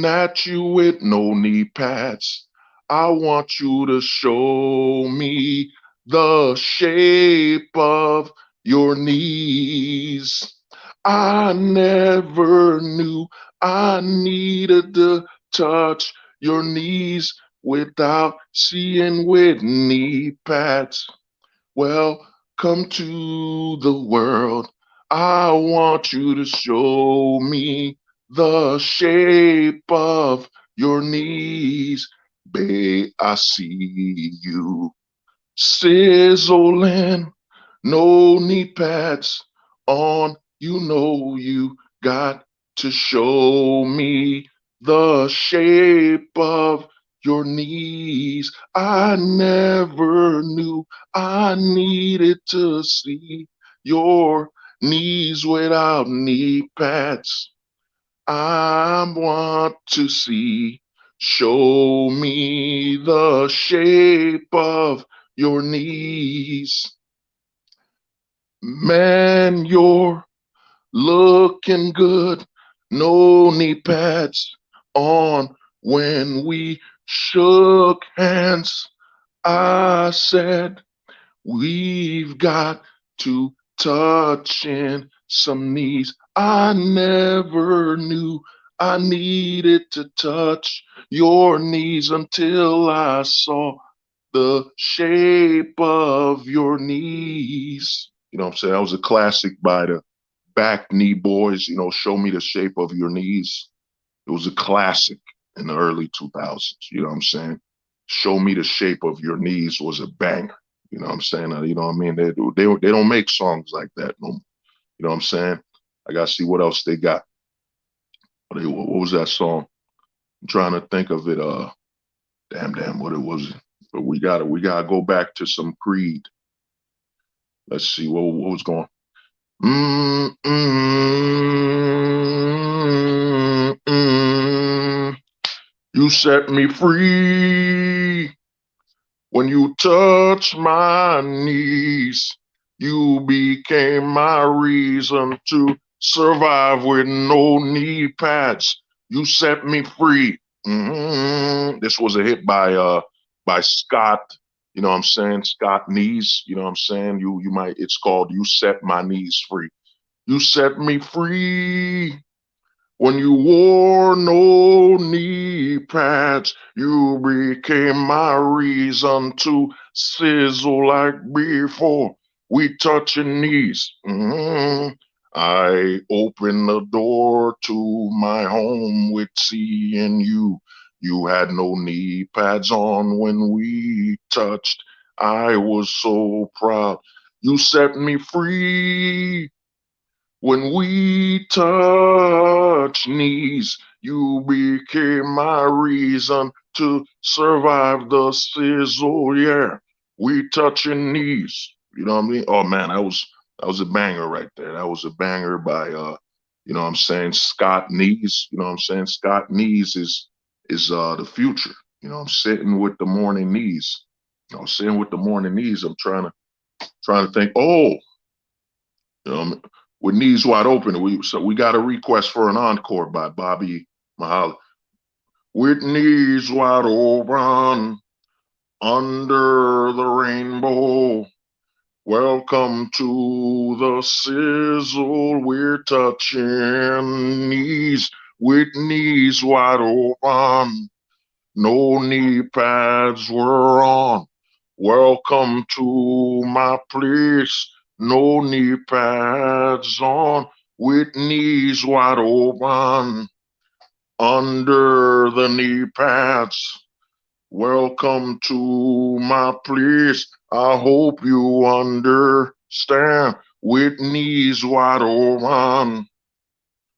at you with no knee pads. I want you to show me the shape of your knees. I never knew I needed to touch your knees without seeing with knee pads. Welcome to the world. I want you to show me the shape of your knees. Babe, I see you sizzling, no knee pads on. You know you got to show me the shape of your knees. I never knew I needed to see your knees without knee pads. I want to see. Show me the shape of your knees. Man, you're looking good. No knee pads on when we shook hands. I said, we've got to touch in some knees. I never knew I needed to touch your knees until I saw the shape of your knees. You know what I'm saying? That was a classic by the Back Knee Boys. You know, show me the shape of your knees. It was a classic in the early 2000s. You know what I'm saying? Show me the shape of your knees was a banger. You know what I'm saying? You know what I mean? They don't make songs like that no more. You know what I'm saying? I gotta see what else they got. What was that song? I'm trying to think of it. Damn, what it was. But we gotta go back to some Creed. Let's see what was going. Mm, mm, mm. You set me free when you touched my knees. You became my reason to survive with no knee pads. You set me free. This was a hit by Scott. You know what I'm saying? Scott Knees. You know what I'm saying? You might. It's called "You Set My Knees Free." You set me free when you wore no knee pads. You became my reason to sizzle like before. We touching knees. I opened the door to my home with seeing you. You had no knee pads on when we touched. I was so proud. You set me free when we touch knees. You became my reason to survive the sizzle. Yeah, we touching knees. You know what I mean? Oh man, that was a banger right there. That was a banger by you know what I'm saying, Scott Knees. You know what I'm saying? Scott Knees is the future. You know, I'm sitting with the morning knees. I'm sitting with the morning knees. I'm trying to think. Oh, you know, with knees wide open. So we got a request for an encore by Bobby Mahali. With knees wide open under the rainbow. Welcome to the sizzle. We're touching knees with knees wide open. No knee pads were on. Welcome to my place. No knee pads on with knees wide open under the knee pads. Welcome to my place. I hope you understand. With knees wide open,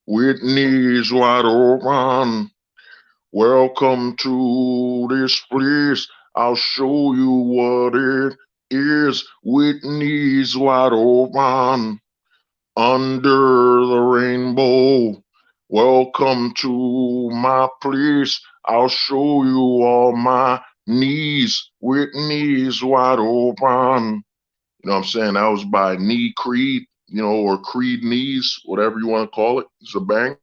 with knees wide open. Welcome to this place. I'll show you what it is. With knees wide open under the rainbow. Welcome to my place. I'll show you all my knees with knees wide open. You know what I'm saying? That was by Knee Creed, or Creed Knees, whatever you want to call it. It's a bang.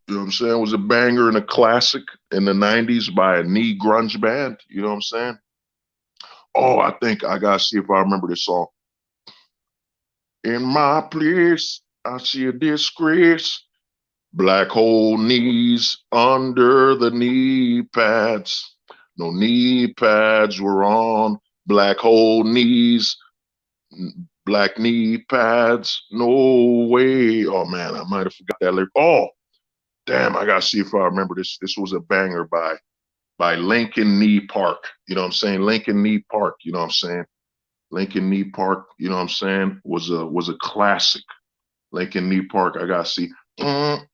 You know what I'm saying? It was a banger and a classic in the 90s by a knee grunge band. You know what I'm saying? Oh, I think I got to see if I remember this song. In my place, I see a disgrace. Black hole knees under the knee pads. No knee pads were on. Black hole knees, black knee pads. No way. Oh man, I might have forgot that lyric. Oh, damn, I gotta see if I remember this. This was a banger by Lincoln Knee Park. You know what I'm saying? Lincoln Knee Park. You know what I'm saying? Lincoln Knee Park. You know what I'm saying? Was a classic. Lincoln Knee Park. I gotta see. I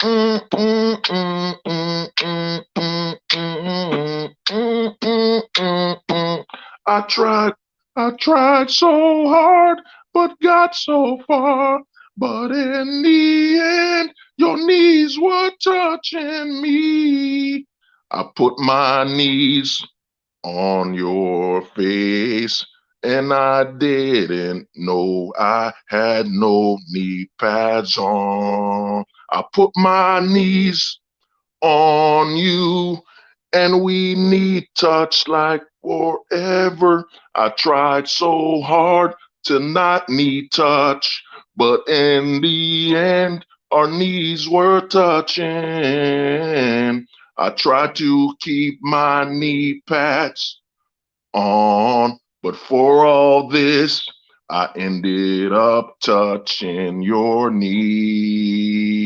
tried so hard, but got so far. But in the end, your knees were touching me. I put my knees on your face, and I didn't know I had no knee pads on. I put my knees on you, and we knee touch like forever. I tried so hard to not knee touch, but in the end, our knees were touching. I tried to keep my knee pads on, but for all this, I ended up touching your knees.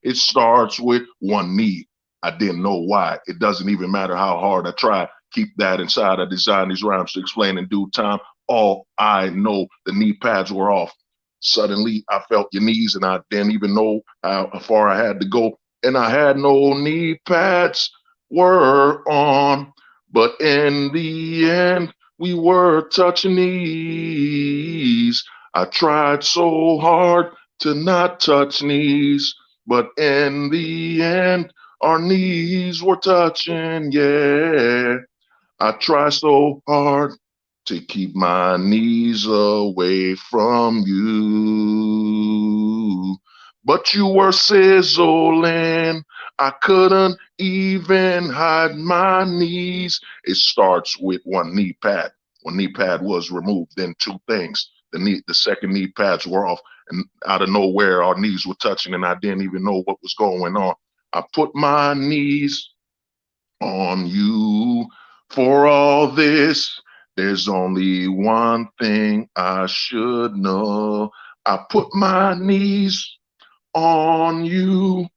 It starts with one knee. I didn't know why. It doesn't even matter how hard I try. Keep that inside. I designed these rhymes to explain in due time. All I know, the knee pads were off. Suddenly, I felt your knees, and I didn't even know how far I had to go. And I had no knee pads were on. But in the end, we were touching knees. I tried so hard to not touch knees. But in the end, our knees were touching, yeah. I try so hard to keep my knees away from you. But you were sizzling. I couldn't even hide my knees. It starts with one knee pad. One knee pad was removed, then two things. The second knee pads were off, and out of nowhere, our knees were touching, and I didn't even know what was going on. I put my knees on you. For all this, there's only one thing I should know. I put my knees on you.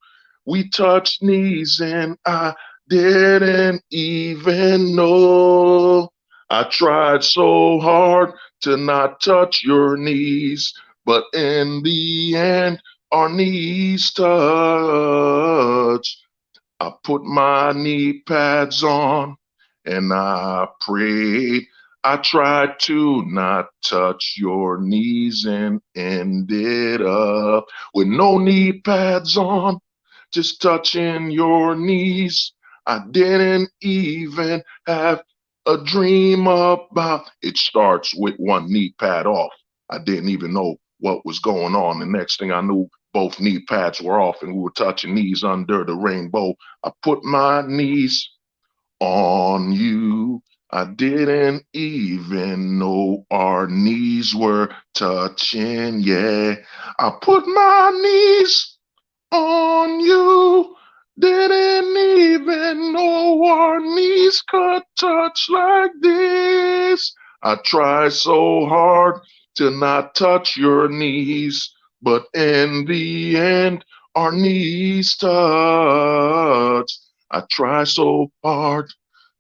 We touched knees and I didn't even know. I tried so hard to not touch your knees, but in the end, our knees touch. I put my knee pads on and I prayed. I tried to not touch your knees and ended up with no knee pads on, just touching your knees. I didn't even have a dream about it. Starts with one knee pad off. I didn't even know what was going on. The next thing I knew, both knee pads were off and we were touching knees under the rainbow. I put my knees on you. I didn't even know our knees were touching. Yeah, I put my knees on you. Didn't even know our knees could touch like this. I try so hard to not touch your knees, but in the end, our knees touch. I try so hard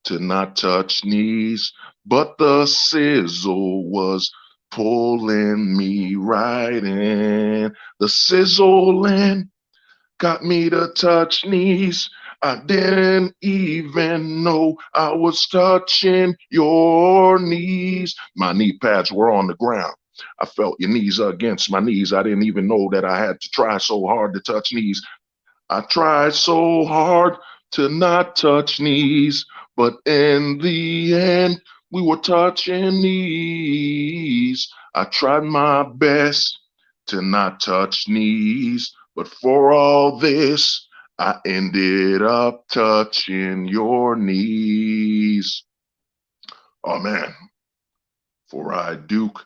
to not touch knees, but the sizzle was pulling me right in. The sizzling got me to touch knees. I didn't even know I was touching your knees. My knee pads were on the ground. I felt your knees against my knees. I didn't even know that I had to try so hard to touch knees. I tried so hard to not touch knees, but in the end, we were touching knees. I tried my best to not touch knees, but for all this, I ended up touching your knees. Oh man, for I Duke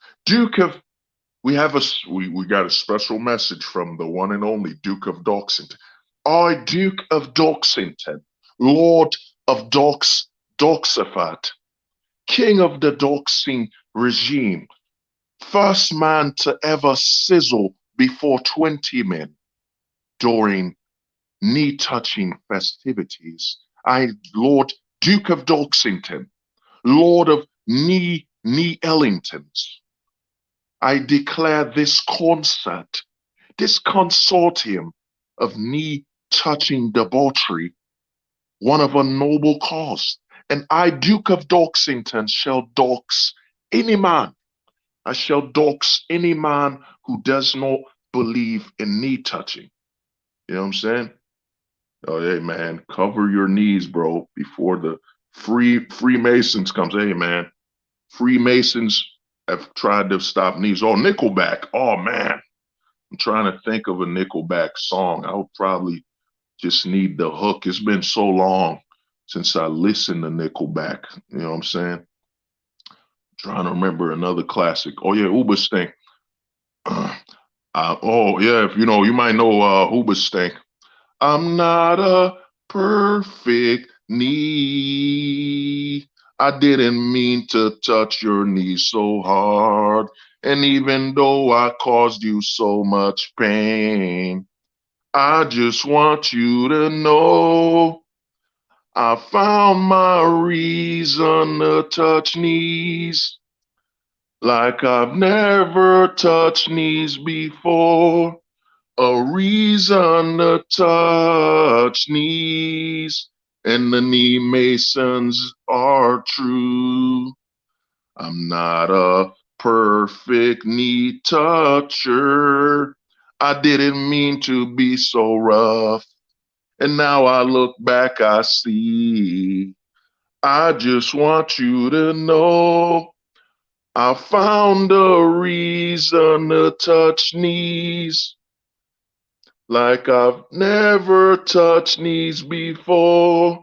of we got a special message from the one and only Duke of Doxington. I, Duke of Doxington, Lord of Doxafat, King of the Doxing regime, first man to ever sizzle before 20 men during knee-touching festivities. I, Lord Duke of Doxington, Lord of Ellingtons, I declare this consortium of knee-touching debauchery, one of a noble cause. And I, Duke of Doxington, shall dox any man. I shall dox any man who does not believe in knee touching. You know what I'm saying? Oh, hey man, cover your knees, bro, before the Freemasons comes. Hey man, Freemasons have tried to stop knees. Oh, Nickelback. Oh man, I'm trying to think of a Nickelback song. I would probably just need the hook. It's been so long since I listened to Nickelback. You know what I'm saying? Trying to remember another classic. Oh yeah, Uberstank. Oh yeah, if you know, you might know Uberstank. I'm not a perfect knee. I didn't mean to touch your knee so hard. And even though I caused you so much pain, I just want you to know I found my reason to touch knees like I've never touched knees before. A reason to touch knees, and the knee masons are true. I'm not a perfect knee toucher. I didn't mean to be so rough. And now I look back, I see. I just want you to know I found a reason to touch knees like I've never touched knees before.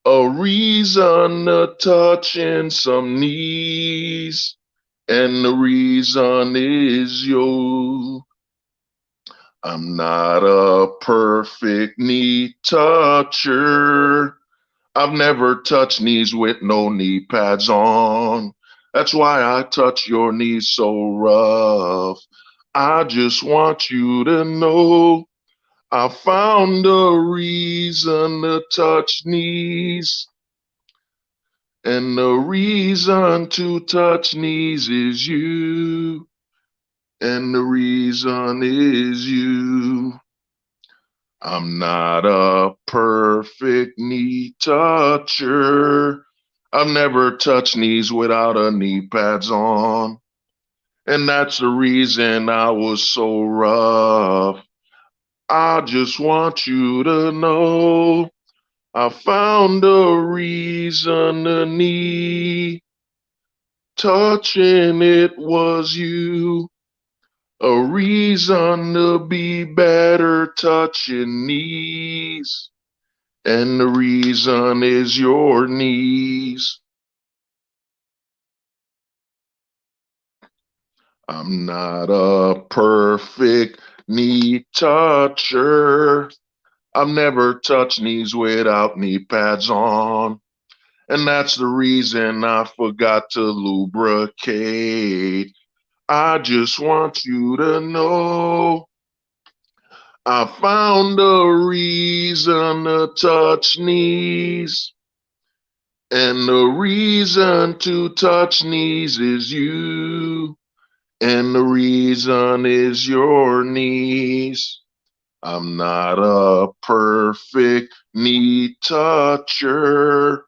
A reason to touching some knees, and the reason is you. I'm not a perfect knee toucher. I've never touched knees with no knee pads on. That's why I touch your knees so rough. I just want you to know I found a reason to touch knees. And the reason to touch knees is you. And the reason is you. I'm not a perfect knee toucher. I've never touched knees without a knee pads on. And that's the reason I was so rough. I just want you to know I found a reason to need. Touching it was you. A reason to be better touching knees. And the reason is your knees. I'm not a perfect knee toucher. I've never touched knees without knee pads on. And that's the reason I forgot to lubricate. I just want you to know I found a reason to touch knees. And the reason to touch knees is you. And the reason is your knees. I'm not a perfect knee toucher.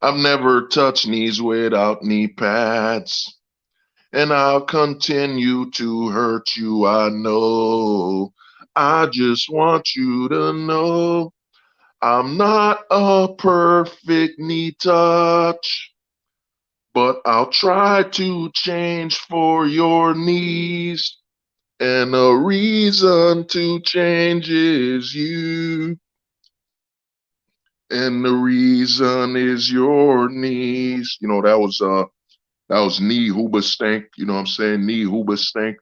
I've never touched knees without knee pads. And I'll continue to hurt you, I know. I just want you to know I'm not a perfect knee touch, but I'll try to change for your knees. And a reason to change is you. And the reason is your knees. You know, that was knee hooba stank. You know what I'm saying? Knee hooba stank.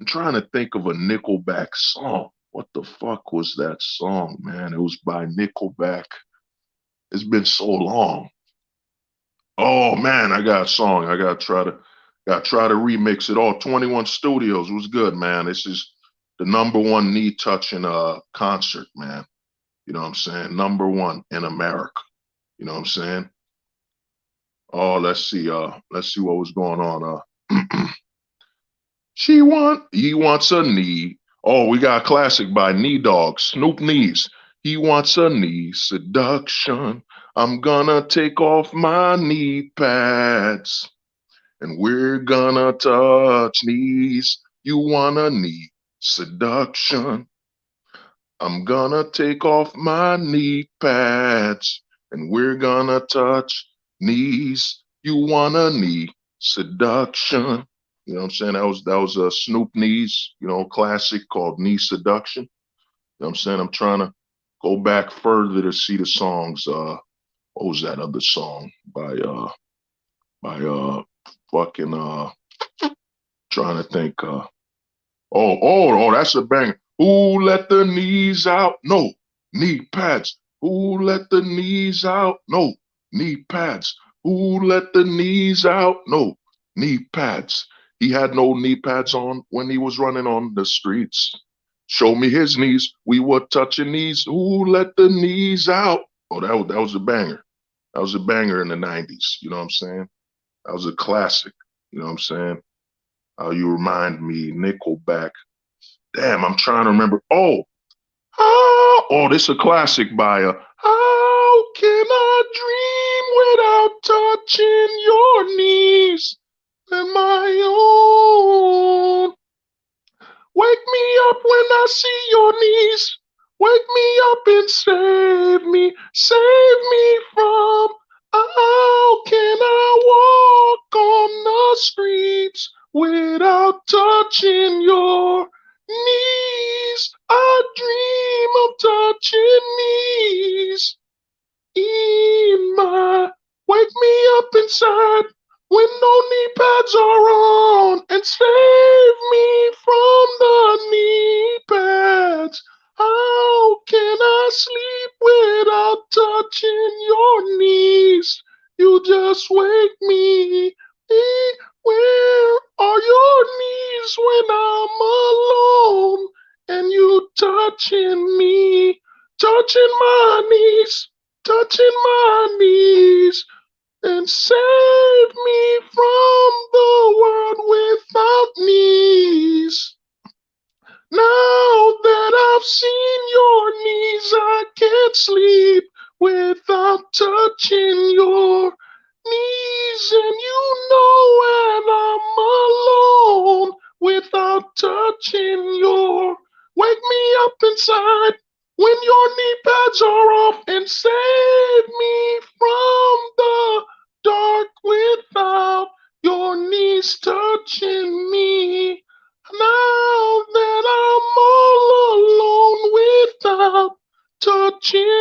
I'm trying to think of a Nickelback song. What the fuck was that song, man? It was by Nickelback. It's been so long. Oh man, I got a song. I gotta try to remix it. All 21 Studios was good, man. This is the #1 knee touching concert, man. You know what I'm saying? #1 in America. You know what I'm saying? Oh, let's see what was going on. He wants a knee. Oh, we got a classic by Knee Dog, Snoop Knees. He wants a knee seduction. I'm gonna take off my knee pads and we're gonna touch knees. You want a knee seduction. I'm gonna take off my knee pads and we're gonna touch knees. You want a knee seduction. You know what I'm saying? That was a Snoop Knees, classic called Knee Seduction. You know what I'm saying? I'm trying to go back further to see the songs. What was that other song by fucking trying to think oh, that's a banger. Who let the knees out? No, knee pads. Who let the knees out? No, knee pads. Who let the knees out? No, knee pads. He had no knee pads on when he was running on the streets. Show me his knees. We were touching knees. Who let the knees out? Oh, that was a banger. That was a banger in the 90s. You know what I'm saying? That was a classic. You know what I'm saying? You remind me, Nickelback. Damn, I'm trying to remember. Oh, this is a classic by How can I dream without touching your knees and my own? Wake me up when I see your knees. Wake me up and save me from. How can I walk on the streets without touching your knees? I dream of touching knees. Wake me up inside when no knee pads are on and save me from the knee pads. How can I sleep without touching your knees? You just wake me. Where are your knees when I'm alone and you touching me, touching my knees, touching my knees? And save me from the world without knees. Now that I've seen your knees, I can't sleep without touching your knees. And you know when I'm alone without touching your. Wake me up inside when your knee pads are off and save me from the dark without your knees touching me. Now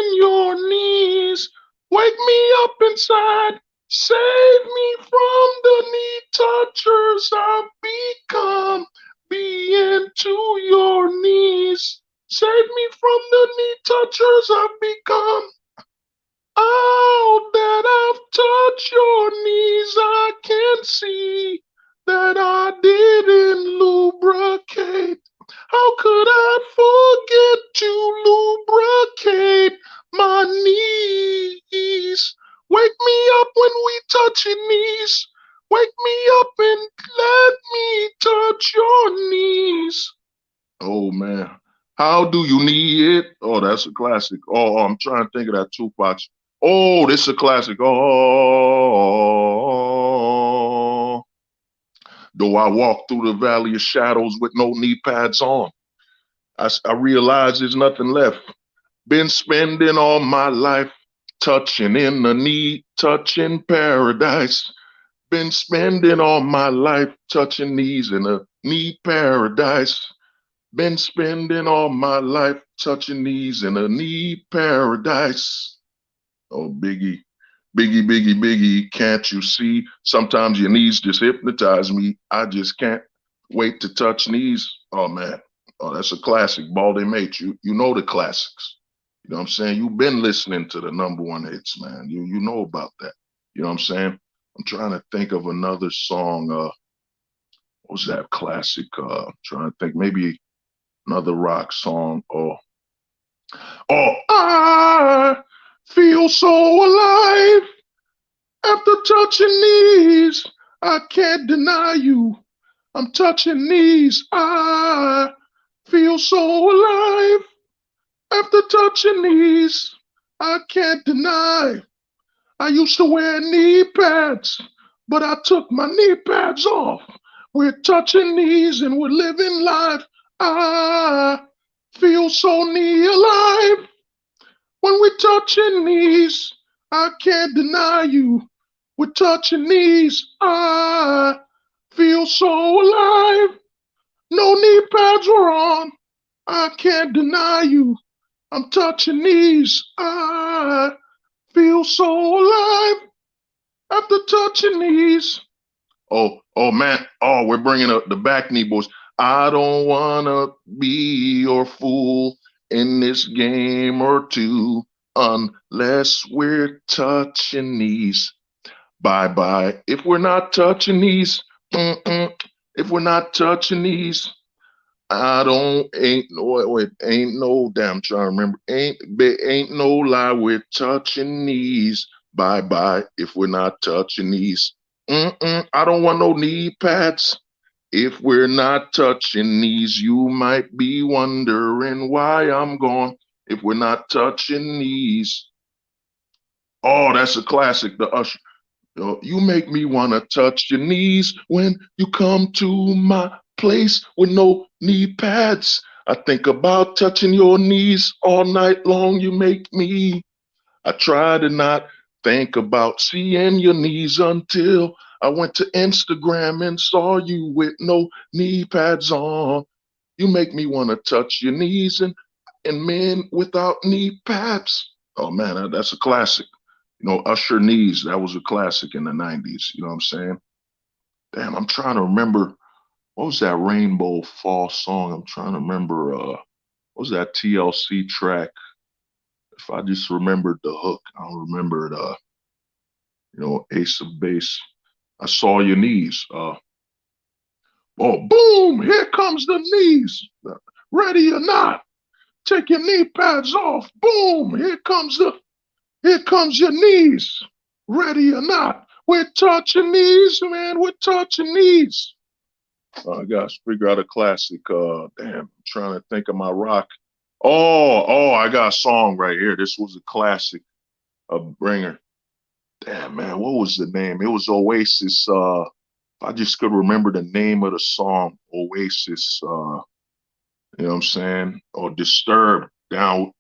touching your knees. Wake me up inside. Save me from the knee touchers I've become. Be into your knees. Save me from the knee touchers I've become. Oh, that I've touched your knees, I can see that I didn't lubricate. How could I forget to lubricate my knees? Wake me up when we touch your knees. Wake me up and let me touch your knees. Oh man. How do you need it? Oh, that's a classic. Oh, I'm trying to think of that Tupac. Oh, this is a classic. Oh, though I walk through the valley of shadows with no knee pads on, I realize there's nothing left. Been spending all my life touching in the knee, touching paradise. Been spending all my life touching knees in a knee paradise. Been spending all my life touching knees in a knee paradise. Oh, Biggie, Biggie, Biggie, Biggie, can't you see? Sometimes your knees just hypnotize me. I just can't wait to touch knees. Oh, man. Oh, that's a classic. Baldy Mate, you know the classics. You know what I'm saying? You've been listening to the #1 hits, man. You know about that. You know what I'm saying? I'm trying to think of another song. What was that classic? I'm trying to think. Maybe another rock song. Oh, I feel so alive after touching knees. I can't deny you. I'm touching knees. I feel so alive after touching knees. I can't deny. I used to wear knee pads, but I took my knee pads off. We're touching knees and we're living life. I feel so knee alive when we're touching knees. I can't deny you. We're touching knees. I feel so alive. No knee pads were on. I can't deny you. I'm touching knees. I feel so alive after touching knees. Oh man. Oh, we're bringing up the back knee boys. I don't wanna be your fool in this game or two unless we're touching knees. Bye bye. If we're not touching knees, if we're not touching knees, I don't ain't no damn trying to remember. Ain't no lie, we're touching knees. Bye bye if we're not touching knees. I don't want no knee pads. If we're not touching knees, you might be wondering why I'm gone. If we're not touching knees. Oh, that's a classic, the Usher. You make me want to touch your knees when you come to my place with no knee pads. I think about touching your knees all night long. You make me. I try to not think about seeing your knees until I went to Instagram and saw you with no knee pads on. You make me want to touch your knees and men without knee pads. Oh man, that's a classic. You know, Usher Knees, that was a classic in the 90s. You know what I'm saying? Damn, I'm trying to remember, what was that Rainbow Fall song? I'm trying to remember, what was that TLC track? If I just remembered the hook, I don't remember it, Ace of Base. I saw your knees. Oh, boom, here comes the knees. Ready or not, take your knee pads off. Boom, here comes your knees. Ready or not, we're touching knees, man. We're touching knees. I got to figure out a classic. Damn, I'm trying to think of my rock. Oh, I got a song right here. This was a classic, a bringer. Damn, man, what was the name? It was Oasis. If I just could remember the name of the song, Oasis. You know what I'm saying? Or Disturbed, down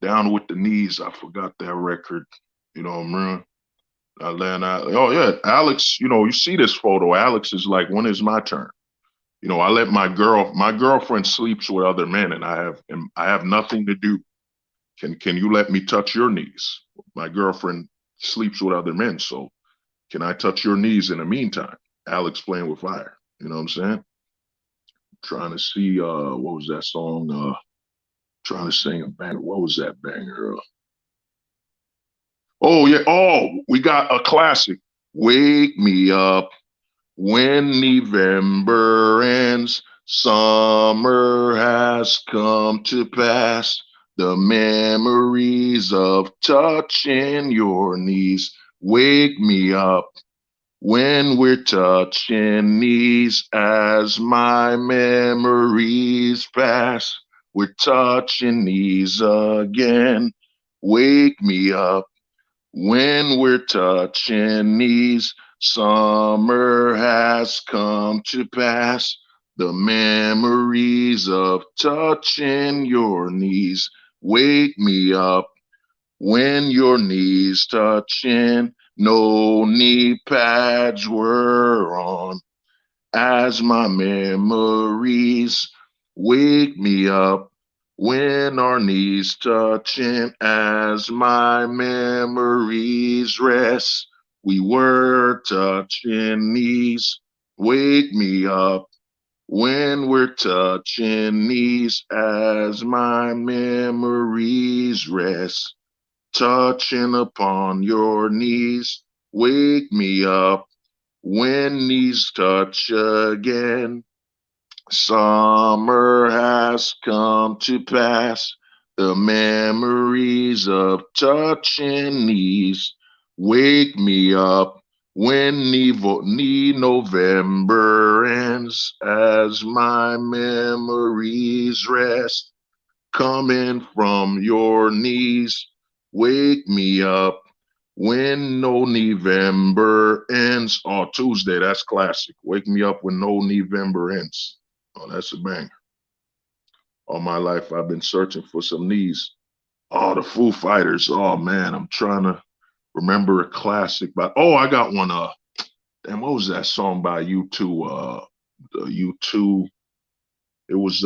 with the knees. I forgot that record. You know what I'm Atlanta. Oh yeah, Alex. You know, you see this photo. Alex is like, when is my turn? You know, I let my girlfriend sleeps with other men, and I have nothing to do. Can you let me touch your knees? My girlfriend sleeps with other men, so can I touch your knees in the meantime? Alex playing with fire. You know what I'm saying? Trying to see what was that song? Trying to sing a banger. What was that banger? Oh yeah. Oh, we got a classic. Wake me up when November ends. Summer has come to pass. The memories of touching your knees wake me up when we're touching knees as my memories pass. We're touching knees again. Wake me up when we're touching knees. Summer has come to pass. The memories of touching your knees wake me up when your knees touching. No knee pads were on as my memories wake me up when our knees touching as my memories rest. We were touching knees. Wake me up when we're touching knees as my memories rest. Touching upon your knees. Wake me up when knees touch again. Summer has come to pass. The memories of touching knees wake me up when November ends as my memories rest. Coming from your knees, wake me up when no November ends. Oh, Tuesday, that's classic. Wake me up when no November ends. Oh, that's a banger. All my life, I've been searching for some knees. Oh, the Foo Fighters. Oh man, I'm trying to remember a classic. But oh, I got one. Damn, what was that song by U2? The U2. It was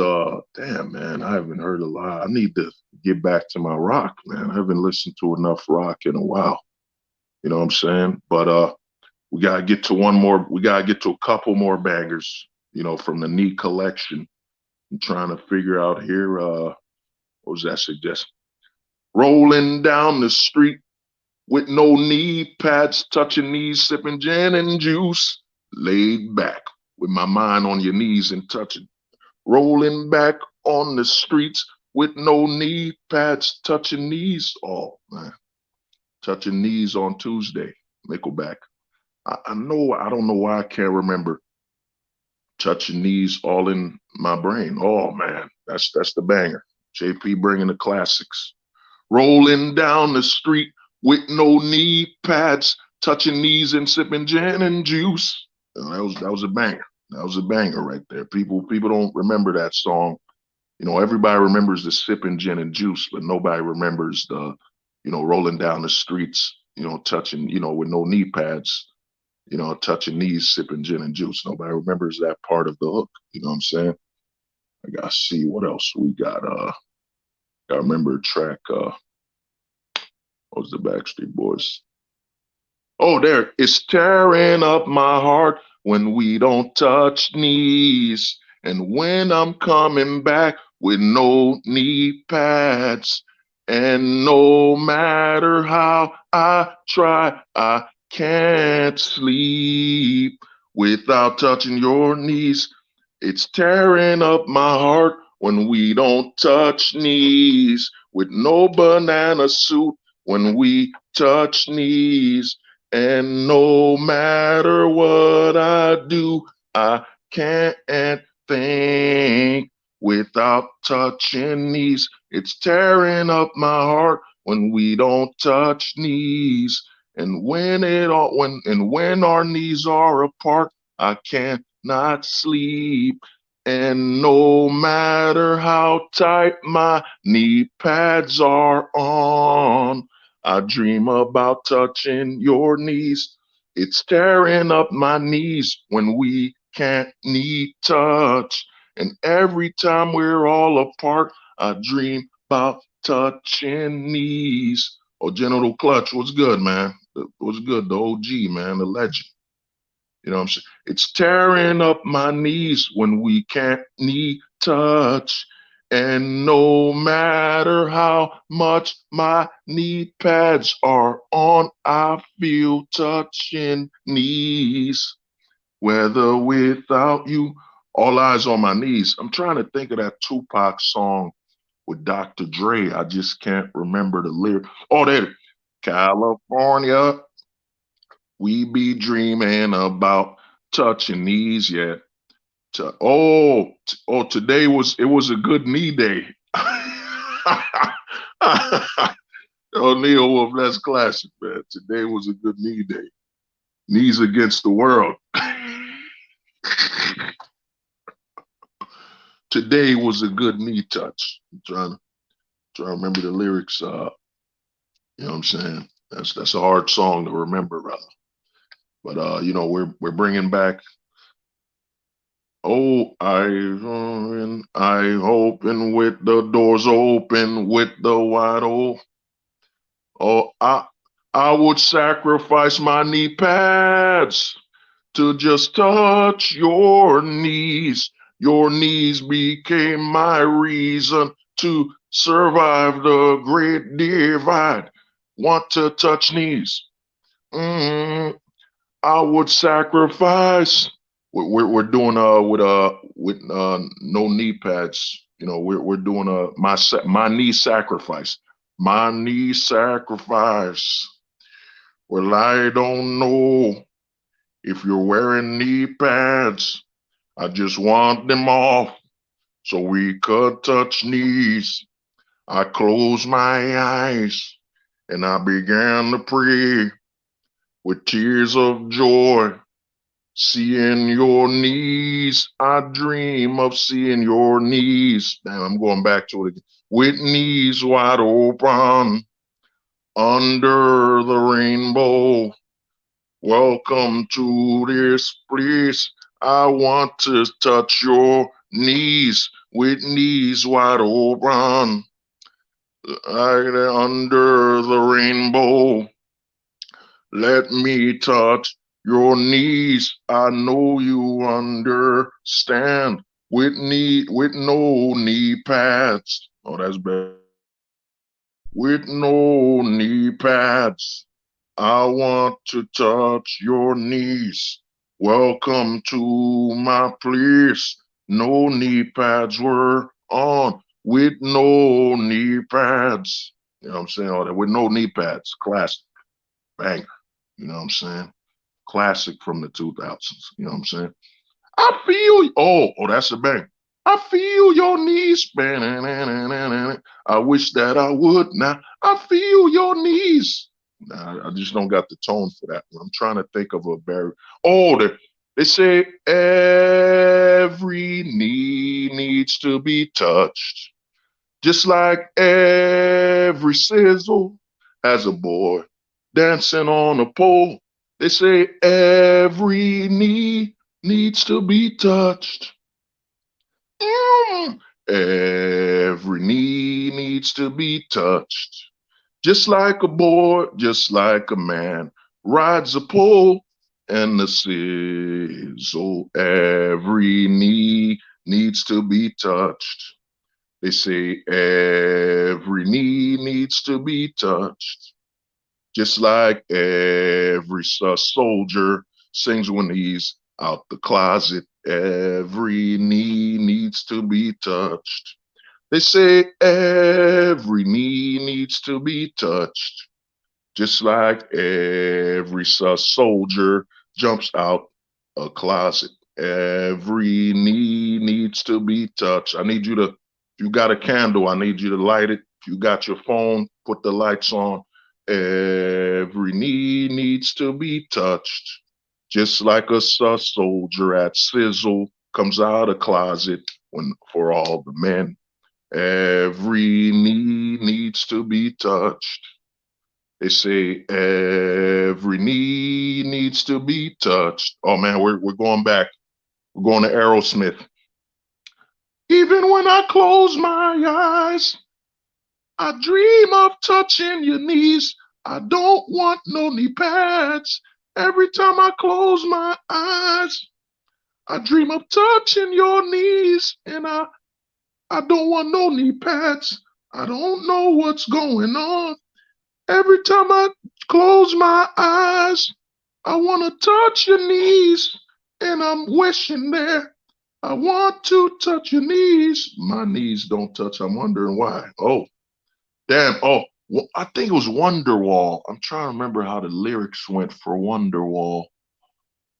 damn man, I haven't heard a lot. I need to get back to my rock, man. I haven't listened to enough rock in a while. You know what I'm saying? But we gotta get to one more. We gotta get to a couple more bangers. You know, from the knee collection. I'm trying to figure out here. What was that suggestion? Rolling down the street with no knee pads, touching knees, sipping gin and juice, laid back with my mind on your knees and touching. Rolling back on the streets with no knee pads, touching knees. Oh man, touching knees on Tuesday. Nickelback. I know. I don't know why I can't remember touching knees all in my brain. Oh man, that's the banger. JP bringing the classics. Rolling down the street with no knee pads, touching knees and sipping gin and juice. That was a banger. That was a banger right there. People don't remember that song. You know, everybody remembers the sipping gin and juice, but nobody remembers the, you know, rolling down the streets, you know, touching, you know, with no knee pads, you know, touching knees, sipping gin and juice. Nobody remembers that part of the hook. You know what I'm saying? I gotta see what else we got. Gotta remember a track. What was the Backstreet Boys? Oh, there. It's tearing up my heart when we don't touch knees. And when I'm coming back with no knee pads. And no matter how I try, I can't sleep without touching your knees. It's tearing up my heart when we don't touch knees. With no banana suit when we touch knees. And no matter what I do, I can't think without touching knees. It's tearing up my heart when we don't touch knees. And when our knees are apart, I cannot sleep. And no matter how tight my knee pads are on, I dream about touching your knees. It's tearing up my knees when we can't knee touch. And every time we're all apart, I dream about touching knees. Oh, Genital Clutch, what's good, man? What's good? The OG, man, the legend. You know what I'm saying? It's tearing up my knees when we can't knee touch. And no matter how much my knee pads are on, I feel touching knees. Whether without you, all eyes on my knees. I'm trying to think of that Tupac song with Dr. Dre. I just can't remember the lyric. Oh, there. California, we be dreaming about touching knees yet. Oh, today was a good knee day. Oh, Neil Wolf, that's classic, man. Today was a good knee day. Knees against the world. Today was a good knee touch. I'm trying to remember the lyrics. You know what I'm saying? That's a hard song to remember, brother. But you know, we're bringing back. Oh, I hoping with the doors open, with the wide open. Oh, I would sacrifice my knee pads to just touch your knees. Your knees became my reason to survive the great divide. Want to touch knees? Mm, I would sacrifice. We're doing with no knee pads. You know, we're doing my knee sacrifice. My knee sacrifice. Well, I don't know if you're wearing knee pads. I just want them off so we could touch knees. I closed my eyes and I began to pray with tears of joy. Seeing your knees, I dream of seeing your knees. Damn, I'm going back to it again. With knees wide open under the rainbow. Welcome to this place. I want to touch your knees with knees wide open under the rainbow. Let me touch your knees. I know you understand. With no knee pads. Oh, that's bad. With no knee pads. I want to touch your knees. Welcome to my place. No knee pads were on. With no knee pads. You know what I'm saying? All that with no knee pads. Classic. Banger. You know what I'm saying? Classic from the 2000s. You know what I'm saying? I feel. Oh, that's a bang. I feel your knees. I wish that I would now. I feel your knees. Nah, I just don't got the tone for that. I'm trying to think of a very. Oh, they say every knee needs to be touched, just like every sizzle has a boy dancing on a pole. They say every knee needs to be touched. Every knee needs to be touched. Just like a boy, just like a man rides a pole and the sizzle. Every knee needs to be touched. They say every knee needs to be touched. Just like every soldier sings when he's out the closet. Every knee needs to be touched. They say every knee needs to be touched. Just like every soldier jumps out a closet. Every knee needs to be touched. I need you to, if you got a candle, I need you to light it. If you got your phone, put the lights on. Every knee needs to be touched. Just like a soldier at Sizzle comes out of closet when for all the men. Every knee needs to be touched. They say every knee needs to be touched. Oh man, we're going back. We're going to Aerosmith. Even when I close my eyes, I dream of touching your knees. I don't want no knee pads. Every time I close my eyes, I dream of touching your knees, and I don't want no knee pads. I don't know what's going on. Every time I close my eyes, I want to touch your knees, and I'm wishing there. I want to touch your knees. My knees don't touch. I'm wondering why. Oh, damn. Oh, well, I think it was Wonderwall. I'm trying to remember how the lyrics went for Wonderwall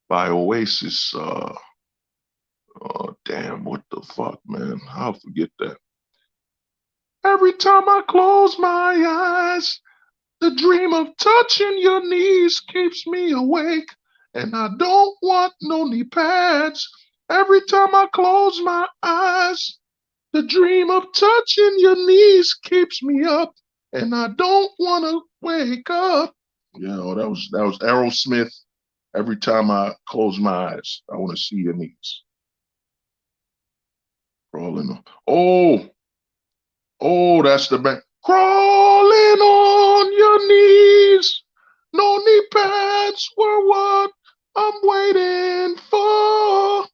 by Oasis. Oh, damn. What the fuck, man? I'll forget that. Every time I close my eyes, the dream of touching your knees keeps me awake, and I don't want no knee pads. Every time I close my eyes, the dream of touching your knees keeps me up, and I don't want to wake up. Yeah, that was Aerosmith. Every time I close my eyes, I want to see your knees crawling on. Oh, that's the band. Crawling on your knees. No knee pads were what I'm waiting for.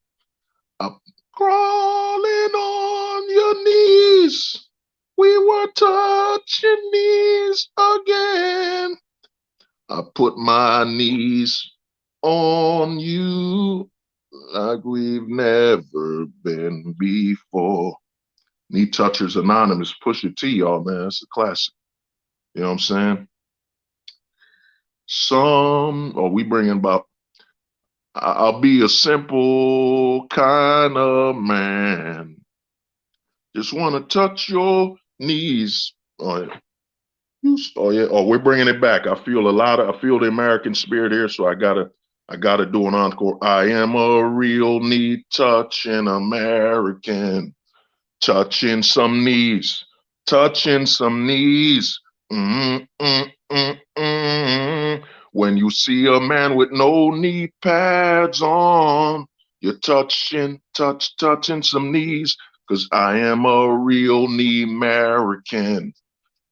I'm crawling on your knees. We were touching knees again. I put my knees on you like we've never been before. Knee Touchers Anonymous, Pusha T, y'all, man. That's a classic. You know what I'm saying? We bringing about, I'll be a simple kind of man. Just want to touch your knees. Oh, yeah. We're bringing it back. I feel the American spirit here, so I gotta do an encore. I am a real knee touching American. Touching some knees, touching some knees. Mm, mm, mm, mm. When you see a man with no knee pads on, you're touching some knees, 'cause I am a real knee American.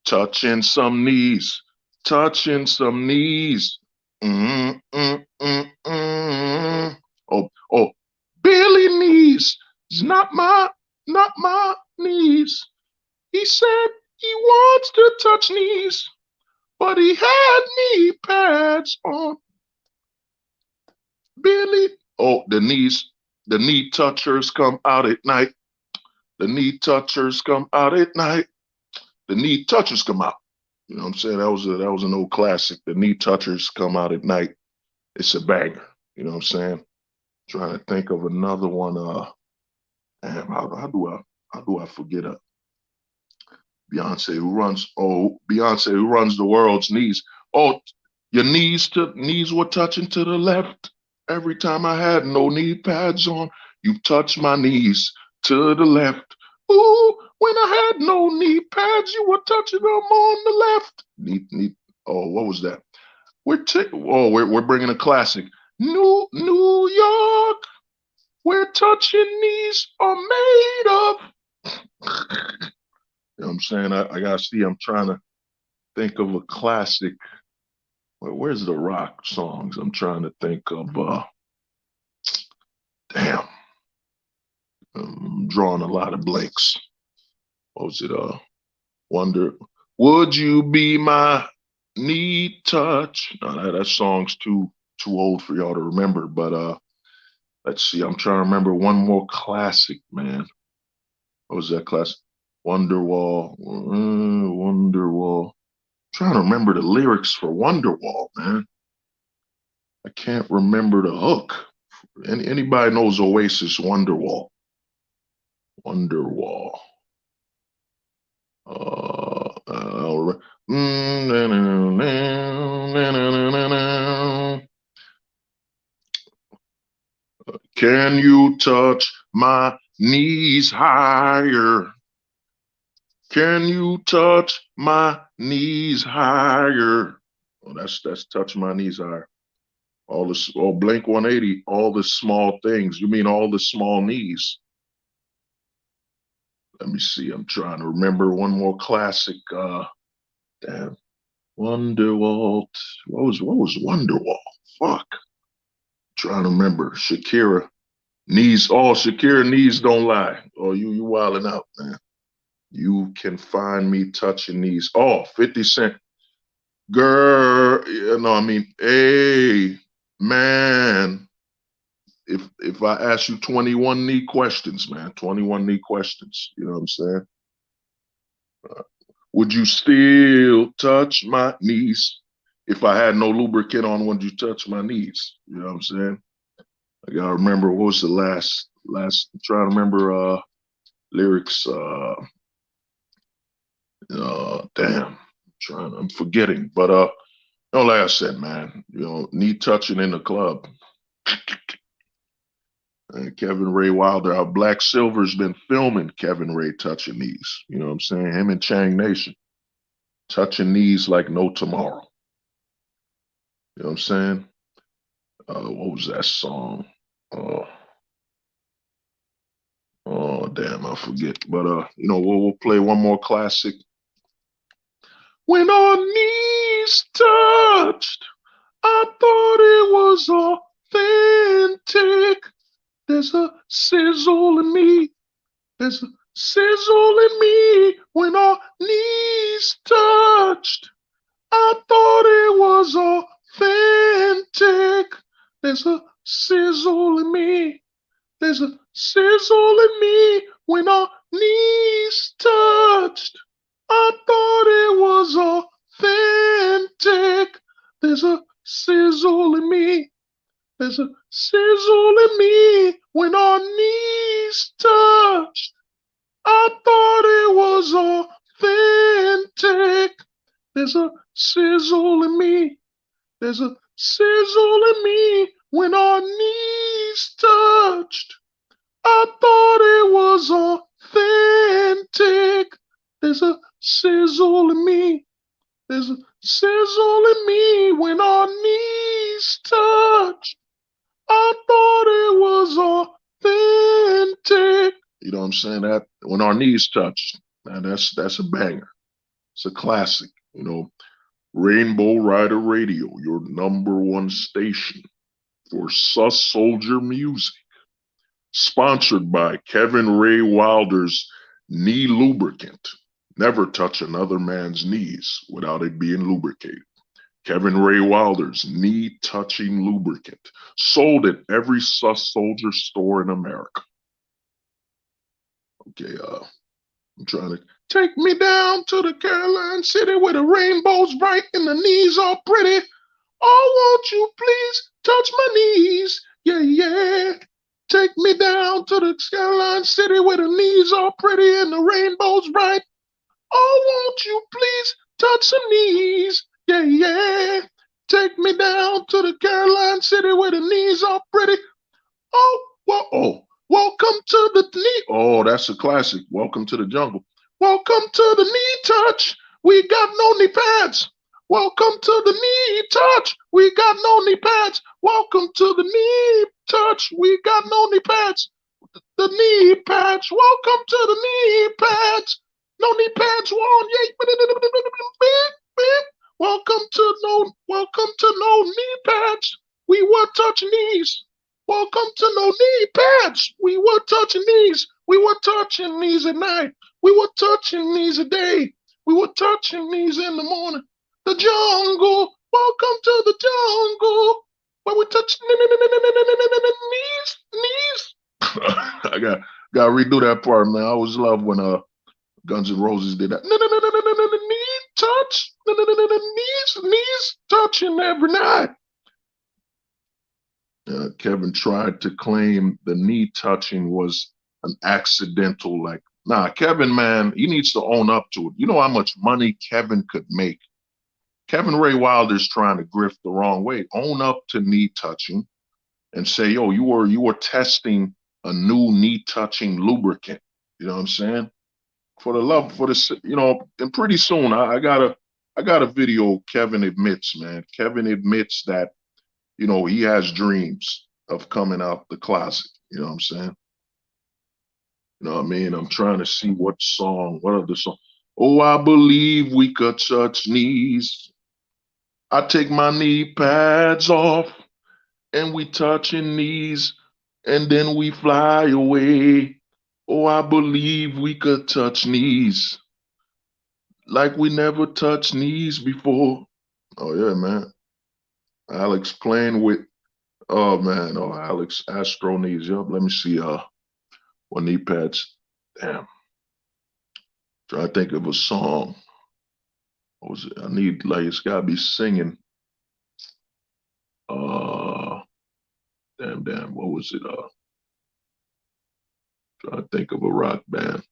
Touching some knees, touching some knees. Mm, mm, mm, mm. Oh, Billy knees. It's not my knees. He said he wants to touch knees, but he had knee pads on. Billy. Oh, the knee touchers come out at night. The knee touchers come out at night. The knee touchers come out. You know what I'm saying? That was an old classic. The knee touchers come out at night. It's a banger. You know what I'm saying? Trying to think of another one. Damn, how do I forget Beyonce who runs the world's knees. Oh, your knees were touching to the left. Every time I had no knee pads on, you touched my knees to the left. Ooh, when I had no knee pads, you were touching them on the left. Oh, what was that? We're bringing a classic. New York, where touching knees are made of. You know what I'm saying? I gotta see. I'm trying to think of a classic. Where's the rock songs? I'm trying to think of. Damn, I'm drawing a lot of blanks. What was it? Wonder. Would you be my knee touch? No, that song's too old for y'all to remember. But let's see. I'm trying to remember one more classic, man. What was that classic? Wonderwall. Wonderwall. Trying to remember the lyrics for Wonderwall, man. I can't remember the hook. Anybody knows Oasis Wonderwall? Wonderwall. Can you touch my knees higher? Can you touch my knees higher? Oh, that's touch my knees higher. Blink 180, all the small things. You mean all the small knees? Let me see. I'm trying to remember one more classic. Damn, Wonderwall. What was Wonderwall? Fuck. Trying to remember. Shakira. Knees. Oh, Shakira knees don't lie. Oh, you wilding out, man. You can find me touching knees. Oh, 50 Cent. Girl, I mean, hey, man. If I ask you 21 knee questions, man, 21 knee questions, you know what I'm saying? Would you still touch my knees? If I had no lubricant on, would you touch my knees? You know what I'm saying? I gotta remember what was the last I'm trying to remember lyrics. Damn, I'm forgetting. But like I said, man, knee touching in the club. And Kevin Ray Wilder, how Black Silver's been filming Kevin Ray touching knees. You know what I'm saying? Him and Chang Nation touching knees like no tomorrow. You know what I'm saying? What was that song? Oh, damn, I forget. But we'll play one more classic. When our knees touched, I thought it was authentic. There's a sizzle in me. There's a sizzle in me when our knees touched. I thought it was authentic. There's a sizzle in me. There's a sizzle in me when our knees touched. I thought it was authentic. There's a sizzle in me. There's a sizzle in me when our knees touched. I thought it was authentic. There's a sizzle in me. There's a sizzle in me when our knees touched. I thought it was authentic. There's a sizzle in me. There's a sizzle in me when our knees touched. I thought it was authentic. You know what I'm saying? That when our knees touch, man, that's a banger. It's a classic. Rainbow Rider Radio, your #1 station for sus soldier music. Sponsored by Kevin Ray Wilder's knee lubricant. Never touch another man's knees without it being lubricated. Kevin Ray Wilder's knee touching lubricant. Sold at every sus soldier store in America. Okay, I'm trying to take me down to the Caroline City where the rainbow's bright and the knees are pretty. Oh, won't you please touch my knees? Yeah, yeah. Take me down to the Caroline City where the knees are pretty and the rainbow's bright. Oh, won't you please touch some knees? Yeah, yeah. Take me down to the Caroline City where the knees are pretty. Oh, welcome to the knee. Oh, that's a classic. Welcome to the jungle. Welcome to the knee touch. We got no knee pads. Welcome to the knee touch. We got no knee pads. Welcome to the knee touch. We got no knee pads. The knee pads. Welcome to the knee pads. No knee pads. Welcome to no knee pads. We were touching knees. Welcome to no knee pads. We were touching knees. We were touching knees at night. We were touching knees a day. We were touching knees in the morning. The jungle. Welcome to the jungle. Where we touch knees. I got to redo that part, man. I always love when Guns N' Roses did that. Knee touch. Knees touching every night. Kevin tried to claim the knee touching was an accidental, Kevin, man, he needs to own up to it. You know how much money Kevin could make. Kevin Ray Wilder's trying to grift the wrong way. Own up to knee touching and say, yo, you were testing a new knee touching lubricant. You know what I'm saying? And pretty soon I got a video Kevin admits, man. Kevin admits that he has dreams of coming out the closet. You know what I'm saying? You know what I mean? I'm trying to see what other song. Oh, I believe we could touch knees. I take my knee pads off and we touching knees and then we fly away. Oh, I believe we could touch knees like we never touched knees before. Oh yeah, man. Alex playing with Alex Astro knees. Yup, let me see what knee pads. Damn. Trying to think of a song. What was it? I need like it's gotta be singing. Uh damn, what was it? Trying to think of a rock band.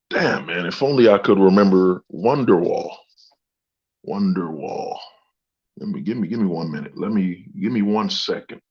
Damn, man, if only I could remember Wonderwall. Wonderwall. Give me 1 minute. Give me 1 second.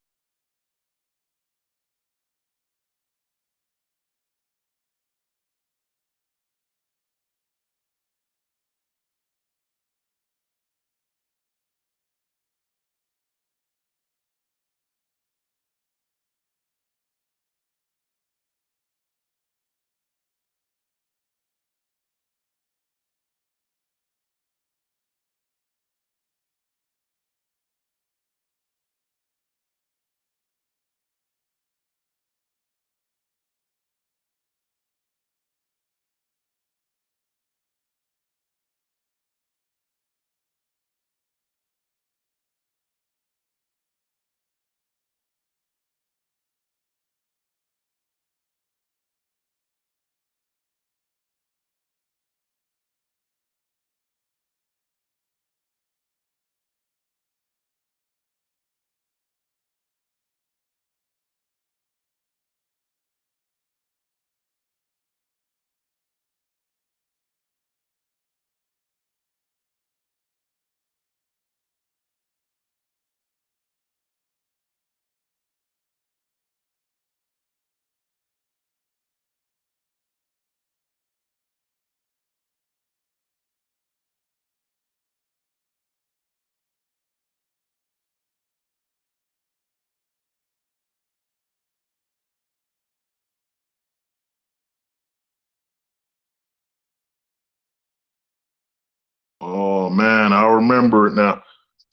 Oh man, I remember it now.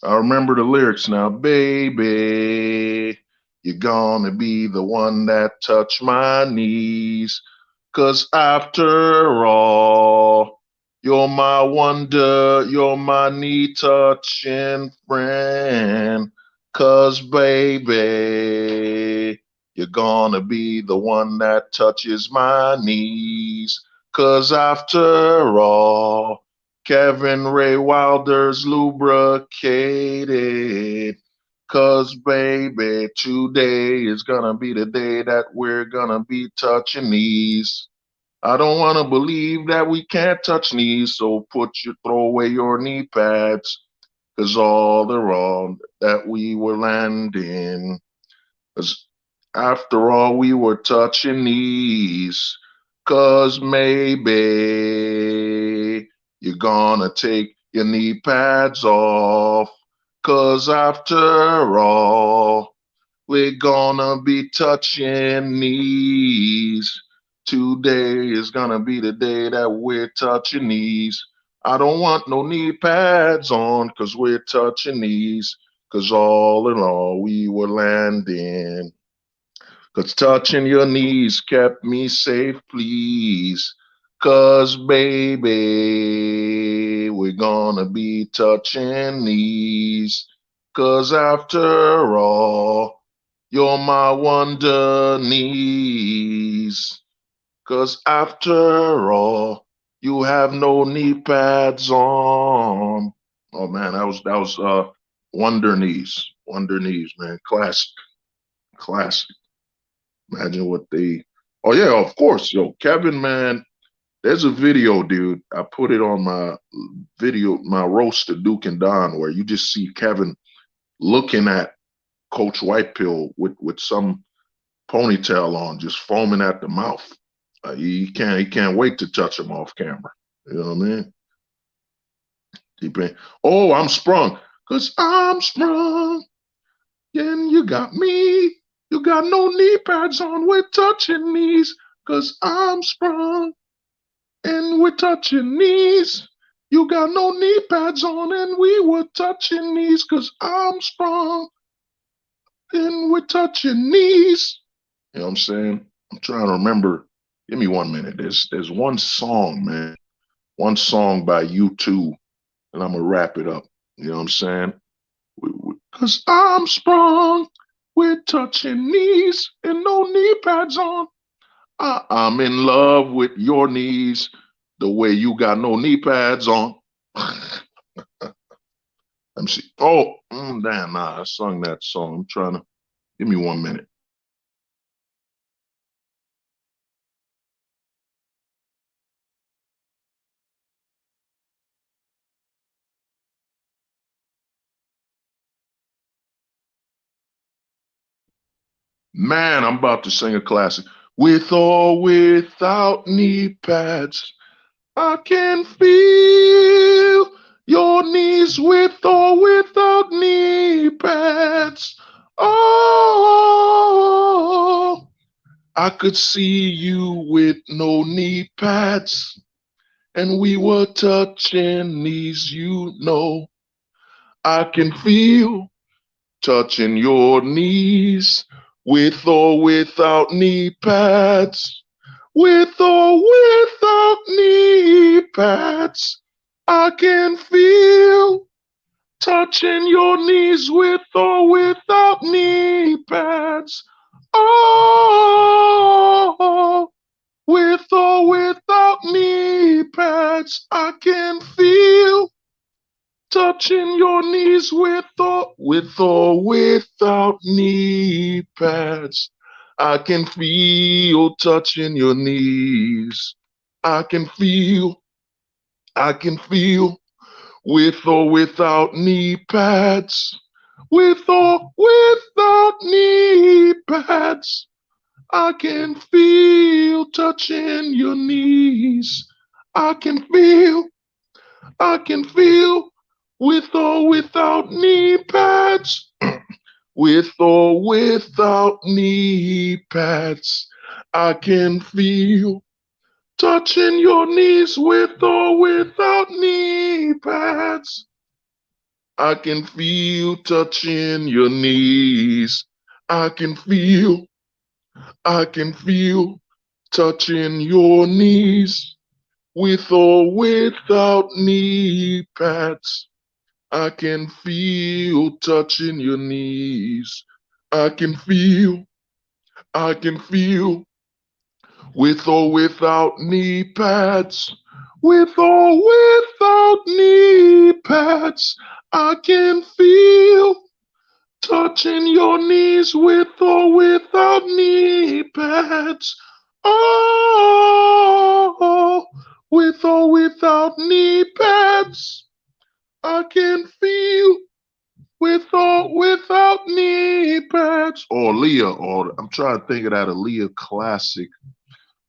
I remember the lyrics now. Baby, you're gonna be the one that touch my knees. 'Cause after all, you're my wonder, you're my knee touching friend. 'Cause baby, you're gonna be the one that touches my knees. 'Cause after all, Kevin Ray Wilder's lubricated. 'Cause baby, today is gonna be the day that we're gonna be touching knees. I don't wanna believe that we can't touch knees, so throw away your knee pads. 'Cause all the wrong that we were landing. 'Cause after all, we were touching knees. 'Cause maybe you're gonna take your knee pads off. 'Cause after all, we're gonna be touching knees. Today is gonna be the day that we're touching knees. I don't want no knee pads on, 'cause we're touching knees. 'Cause all in all, we were landing. 'Cause touching your knees kept me safe, please. 'Cause baby, we're gonna be touching knees. 'Cause after all, you're my wonder knees. 'Cause after all, you have no knee pads on. Oh man, that was Wonder Knees. Wonder Knees, man. Classic. Classic. Imagine what they. Oh yeah, of course, yo, Kevin, man. There's a video, dude. I put it on my my roast to Duke and Don, where you just see Kevin looking at Coach Whitepill with some ponytail on, just foaming at the mouth. He can't wait to touch him off camera. You know what I mean? Oh, I'm sprung, 'cause I'm sprung. And you got me. You got no knee pads on. We're touching knees. 'cause I'm sprung and we're touching knees. You got no knee pads on and we were touching knees 'cause I'm sprung and we're touching knees. You know what I'm saying? I'm trying to remember. Give me 1 minute. There's one song, man. One song by U2, and I'm gonna wrap it up. You know what I'm saying? 'Cause I'm sprung, we're touching knees and no knee pads on. I'm in love with your knees, the way you got no knee pads on. Let me see. Oh, damn, nah, I sung that song. I'm trying to. Give me 1 minute. Man, I'm about to sing a classic. With or without knee pads, I can feel your knees with or without knee pads. Oh, I could see you with no knee pads, and we were touching knees, you know. I can feel touching your knees with or without knee pads. With or without knee pads, I can feel touching your knees with or without knee pads. Oh, with or without knee pads, I can feel touching your knees with or without knee pads. I can feel touching your knees. I can feel with or without knee pads. With or without knee pads. I can feel touching your knees. I can feel with or without knee pads. With or without knee pads, I can feel touching your knees with or without knee pads. I can feel touching your knees. I can feel touching your knees with or without knee pads. I can feel touching your knees. I can feel with or without knee pads. With or without knee pads, I can feel touching your knees with or without knee pads. Oh, with or without knee pads, I can feel with or without knee pads. Or Leah, or I'm trying to think of that Aaliyah classic.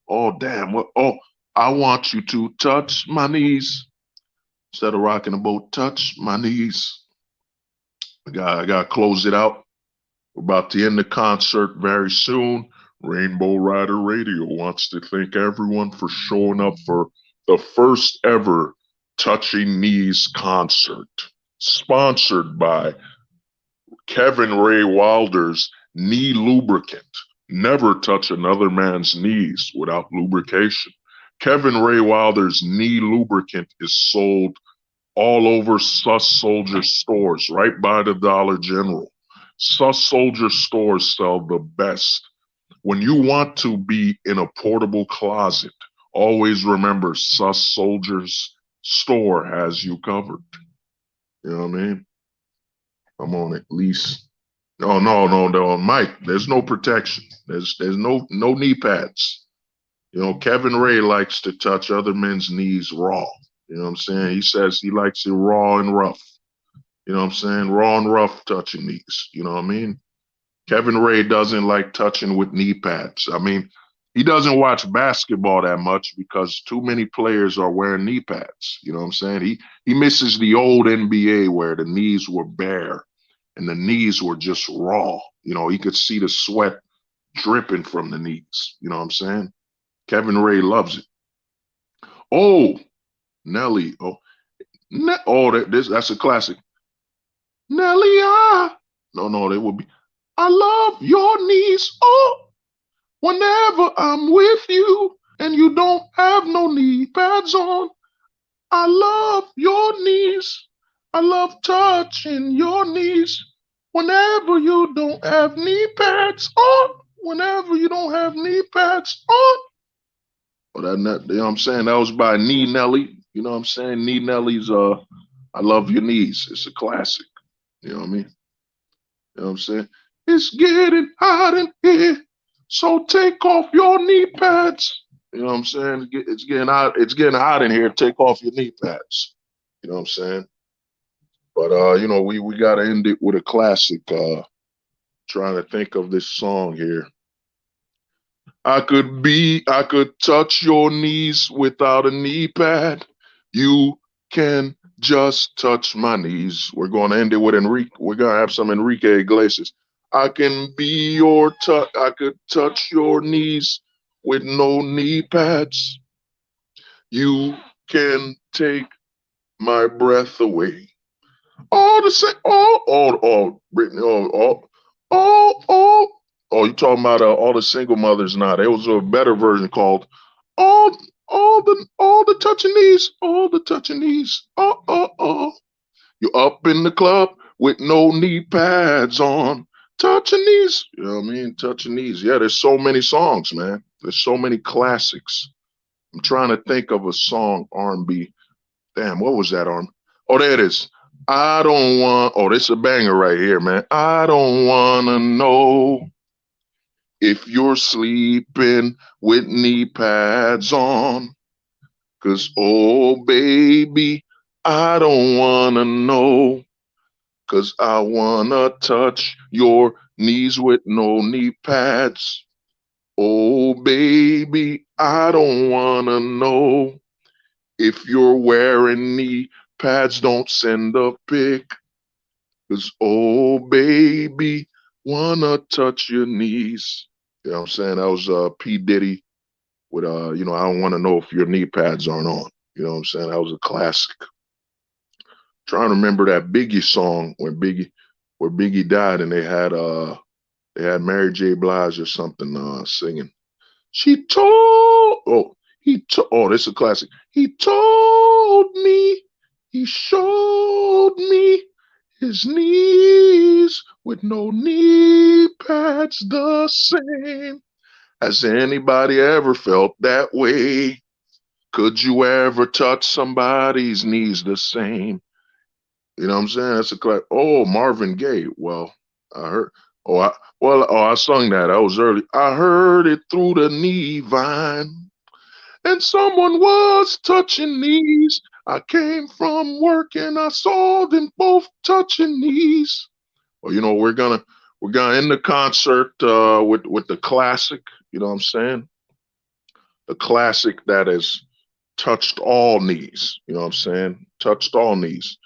Oh, damn. What? Oh, I want you to touch my knees. Instead of rocking the boat, touch my knees. I got to close it out. We're about to end the concert very soon. Rainbow Rider Radio wants to thank everyone for showing up for the first ever Touching Knees concert, sponsored by Kevin Ray Wilder's knee lubricant. Never touch another man's knees without lubrication. Kevin Ray Wilder's knee lubricant is sold all over Sus Soldier stores, right by the Dollar General. Sus Soldier stores sell the best. When you want to be in a portable closet, always remember Sus Soldier's store has you covered. You know what I mean? I'm on at least. No, Mike. There's no protection. There's no knee pads. You know, Kevin Ray likes to touch other men's knees raw. You know what I'm saying? He says he likes it raw and rough. You know what I'm saying? Raw and rough touching knees. You know what I mean? Kevin Ray doesn't like touching with knee pads. I mean, he doesn't watch basketball that much because too many players are wearing knee pads. You know what I'm saying? He misses the old NBA where the knees were bare and the knees were just raw. You know, he could see the sweat dripping from the knees. You know what I'm saying? Kevin Ray loves it. Oh, Nelly. Oh, that's a classic. Nelly, no, they would be. I love your knees. Oh, whenever I'm with you and you don't have no knee pads on. I love your knees. I love touching your knees. Whenever you don't have knee pads on. Whenever you don't have knee pads on. Oh, you know what I'm saying? That was by Nee Nelly. You know what I'm saying? Nee Nelly's I Love Your Knees. It's a classic. You know what I mean? You know what I'm saying? It's getting hot in here. So take off your knee pads. You know what I'm saying? It's getting hot. It's getting hot in here. Take off your knee pads. You know what I'm saying? But we gotta end it with a classic. Trying to think of this song here. I could touch your knees without a knee pad. You can just touch my knees. We're gonna end it with Enrique. We're gonna have some Enrique Iglesias. I can be your touch. I could touch your knees with no knee pads. You can take my breath away. All the same, Brittany, you talking about all the single mothers now? There was a better version called all, all the touching knees, all the touching knees. You up in the club with no knee pads on, touching knees. You know what I mean? Touching knees. Yeah, there's so many songs, man. There's so many classics. I'm trying to think of a song R&B. Damn, what was that on? Oh, there it is. I don't want. Oh, this is a banger right here, man. I don't wanna know if you're sleeping with knee pads on. 'Cause oh baby, I don't wanna know. 'Cause I wanna touch your knees with no knee pads. Oh baby, I don't wanna know. If you're wearing knee pads, don't send a pic. 'Cause, oh, baby, wanna touch your knees. You know what I'm saying? That was P. Diddy with, I don't want to know if your knee pads aren't on. You know what I'm saying? That was a classic. Trying to remember that Biggie song where Biggie died and they had Mary J. Blige or something singing. She told, this is a classic. He told me, he showed me his knees with no knee pads the same. Has anybody ever felt that way? Could you ever touch somebody's knees the same? You know what I'm saying? That's a classic. Oh, Marvin Gaye. Well, I heard. I sung that. I was early. I heard it through the knee vine, and someone was touching knees. I came from work and I saw them both touching knees. Well, we're gonna end the concert with the classic. You know what I'm saying? The classic that has touched all knees. You know what I'm saying? Touched all knees.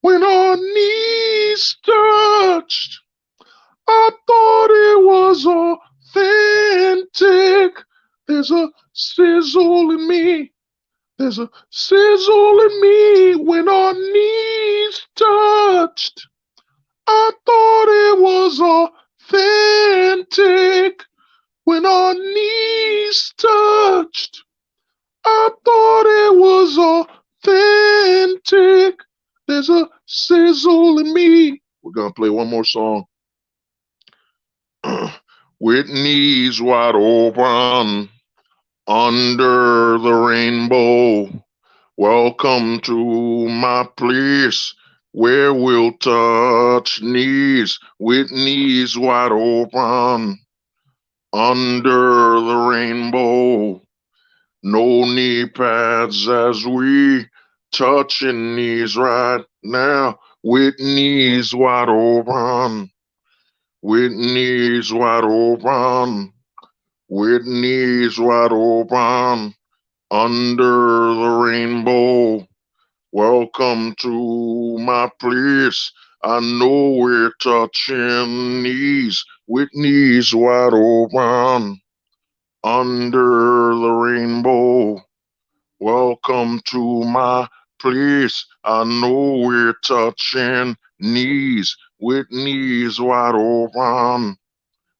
When our knees touched. I thought it was authentic. There's a sizzle in me. There's a sizzle in me when our knees touched. I thought it was authentic when our knees touched. I thought it was authentic. There's a sizzle in me. We're going to play one more song. With knees wide open under the rainbow. Welcome to my place where we'll touch knees with knees wide open under the rainbow. No knee pads as we touching knees right now with knees wide open. With knees wide open, with knees wide open, under the rainbow. Welcome to my place. I know we're touching knees with knees wide open, under the rainbow. Welcome to my place. I know we're touching knees with knees wide open.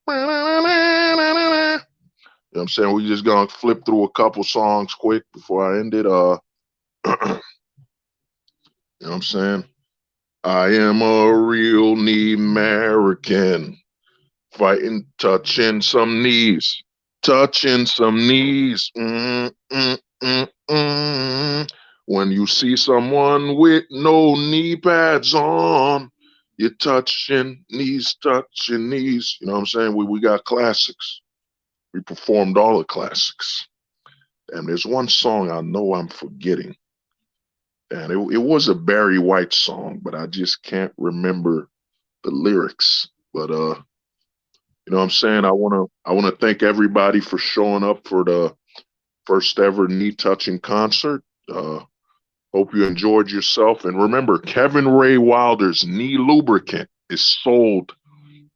You know what I'm saying? We just gonna flip through a couple songs quick before I end it. You know what I'm saying? I am a real American, fighting, touching some knees, touching some knees. When you see someone with no knee pads on, you're touching knees, touching knees. You know what I'm saying? We got classics. We performed all the classics. And there's one song I know I'm forgetting. And it was a Barry White song, but I just can't remember the lyrics. But you know what I'm saying? I wanna thank everybody for showing up for the first ever knee touching concert. Hope you enjoyed yourself. And remember, Kevin Ray Wilder's knee lubricant is sold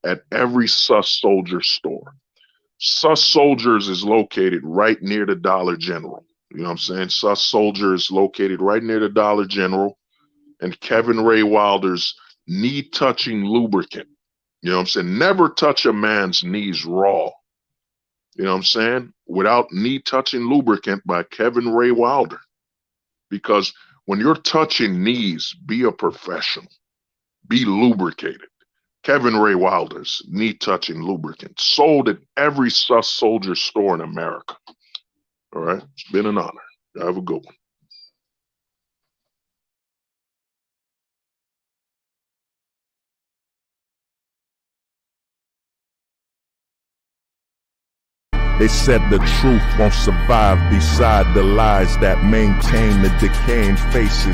at every Sus Soldier store. Sus Soldiers is located right near the Dollar General. You know what I'm saying? Sus Soldier is located right near the Dollar General. And Kevin Ray Wilder's knee touching lubricant. You know what I'm saying? Never touch a man's knees raw. You know what I'm saying? Without knee touching lubricant by Kevin Ray Wilder. Because when you're touching knees, be a professional. Be lubricated. Kevin Ray Wilder's knee touching lubricant, sold at every Sus Soldier store in America. All right? It's been an honor. Have a good one. They said the truth won't survive beside the lies that maintain the decaying faces.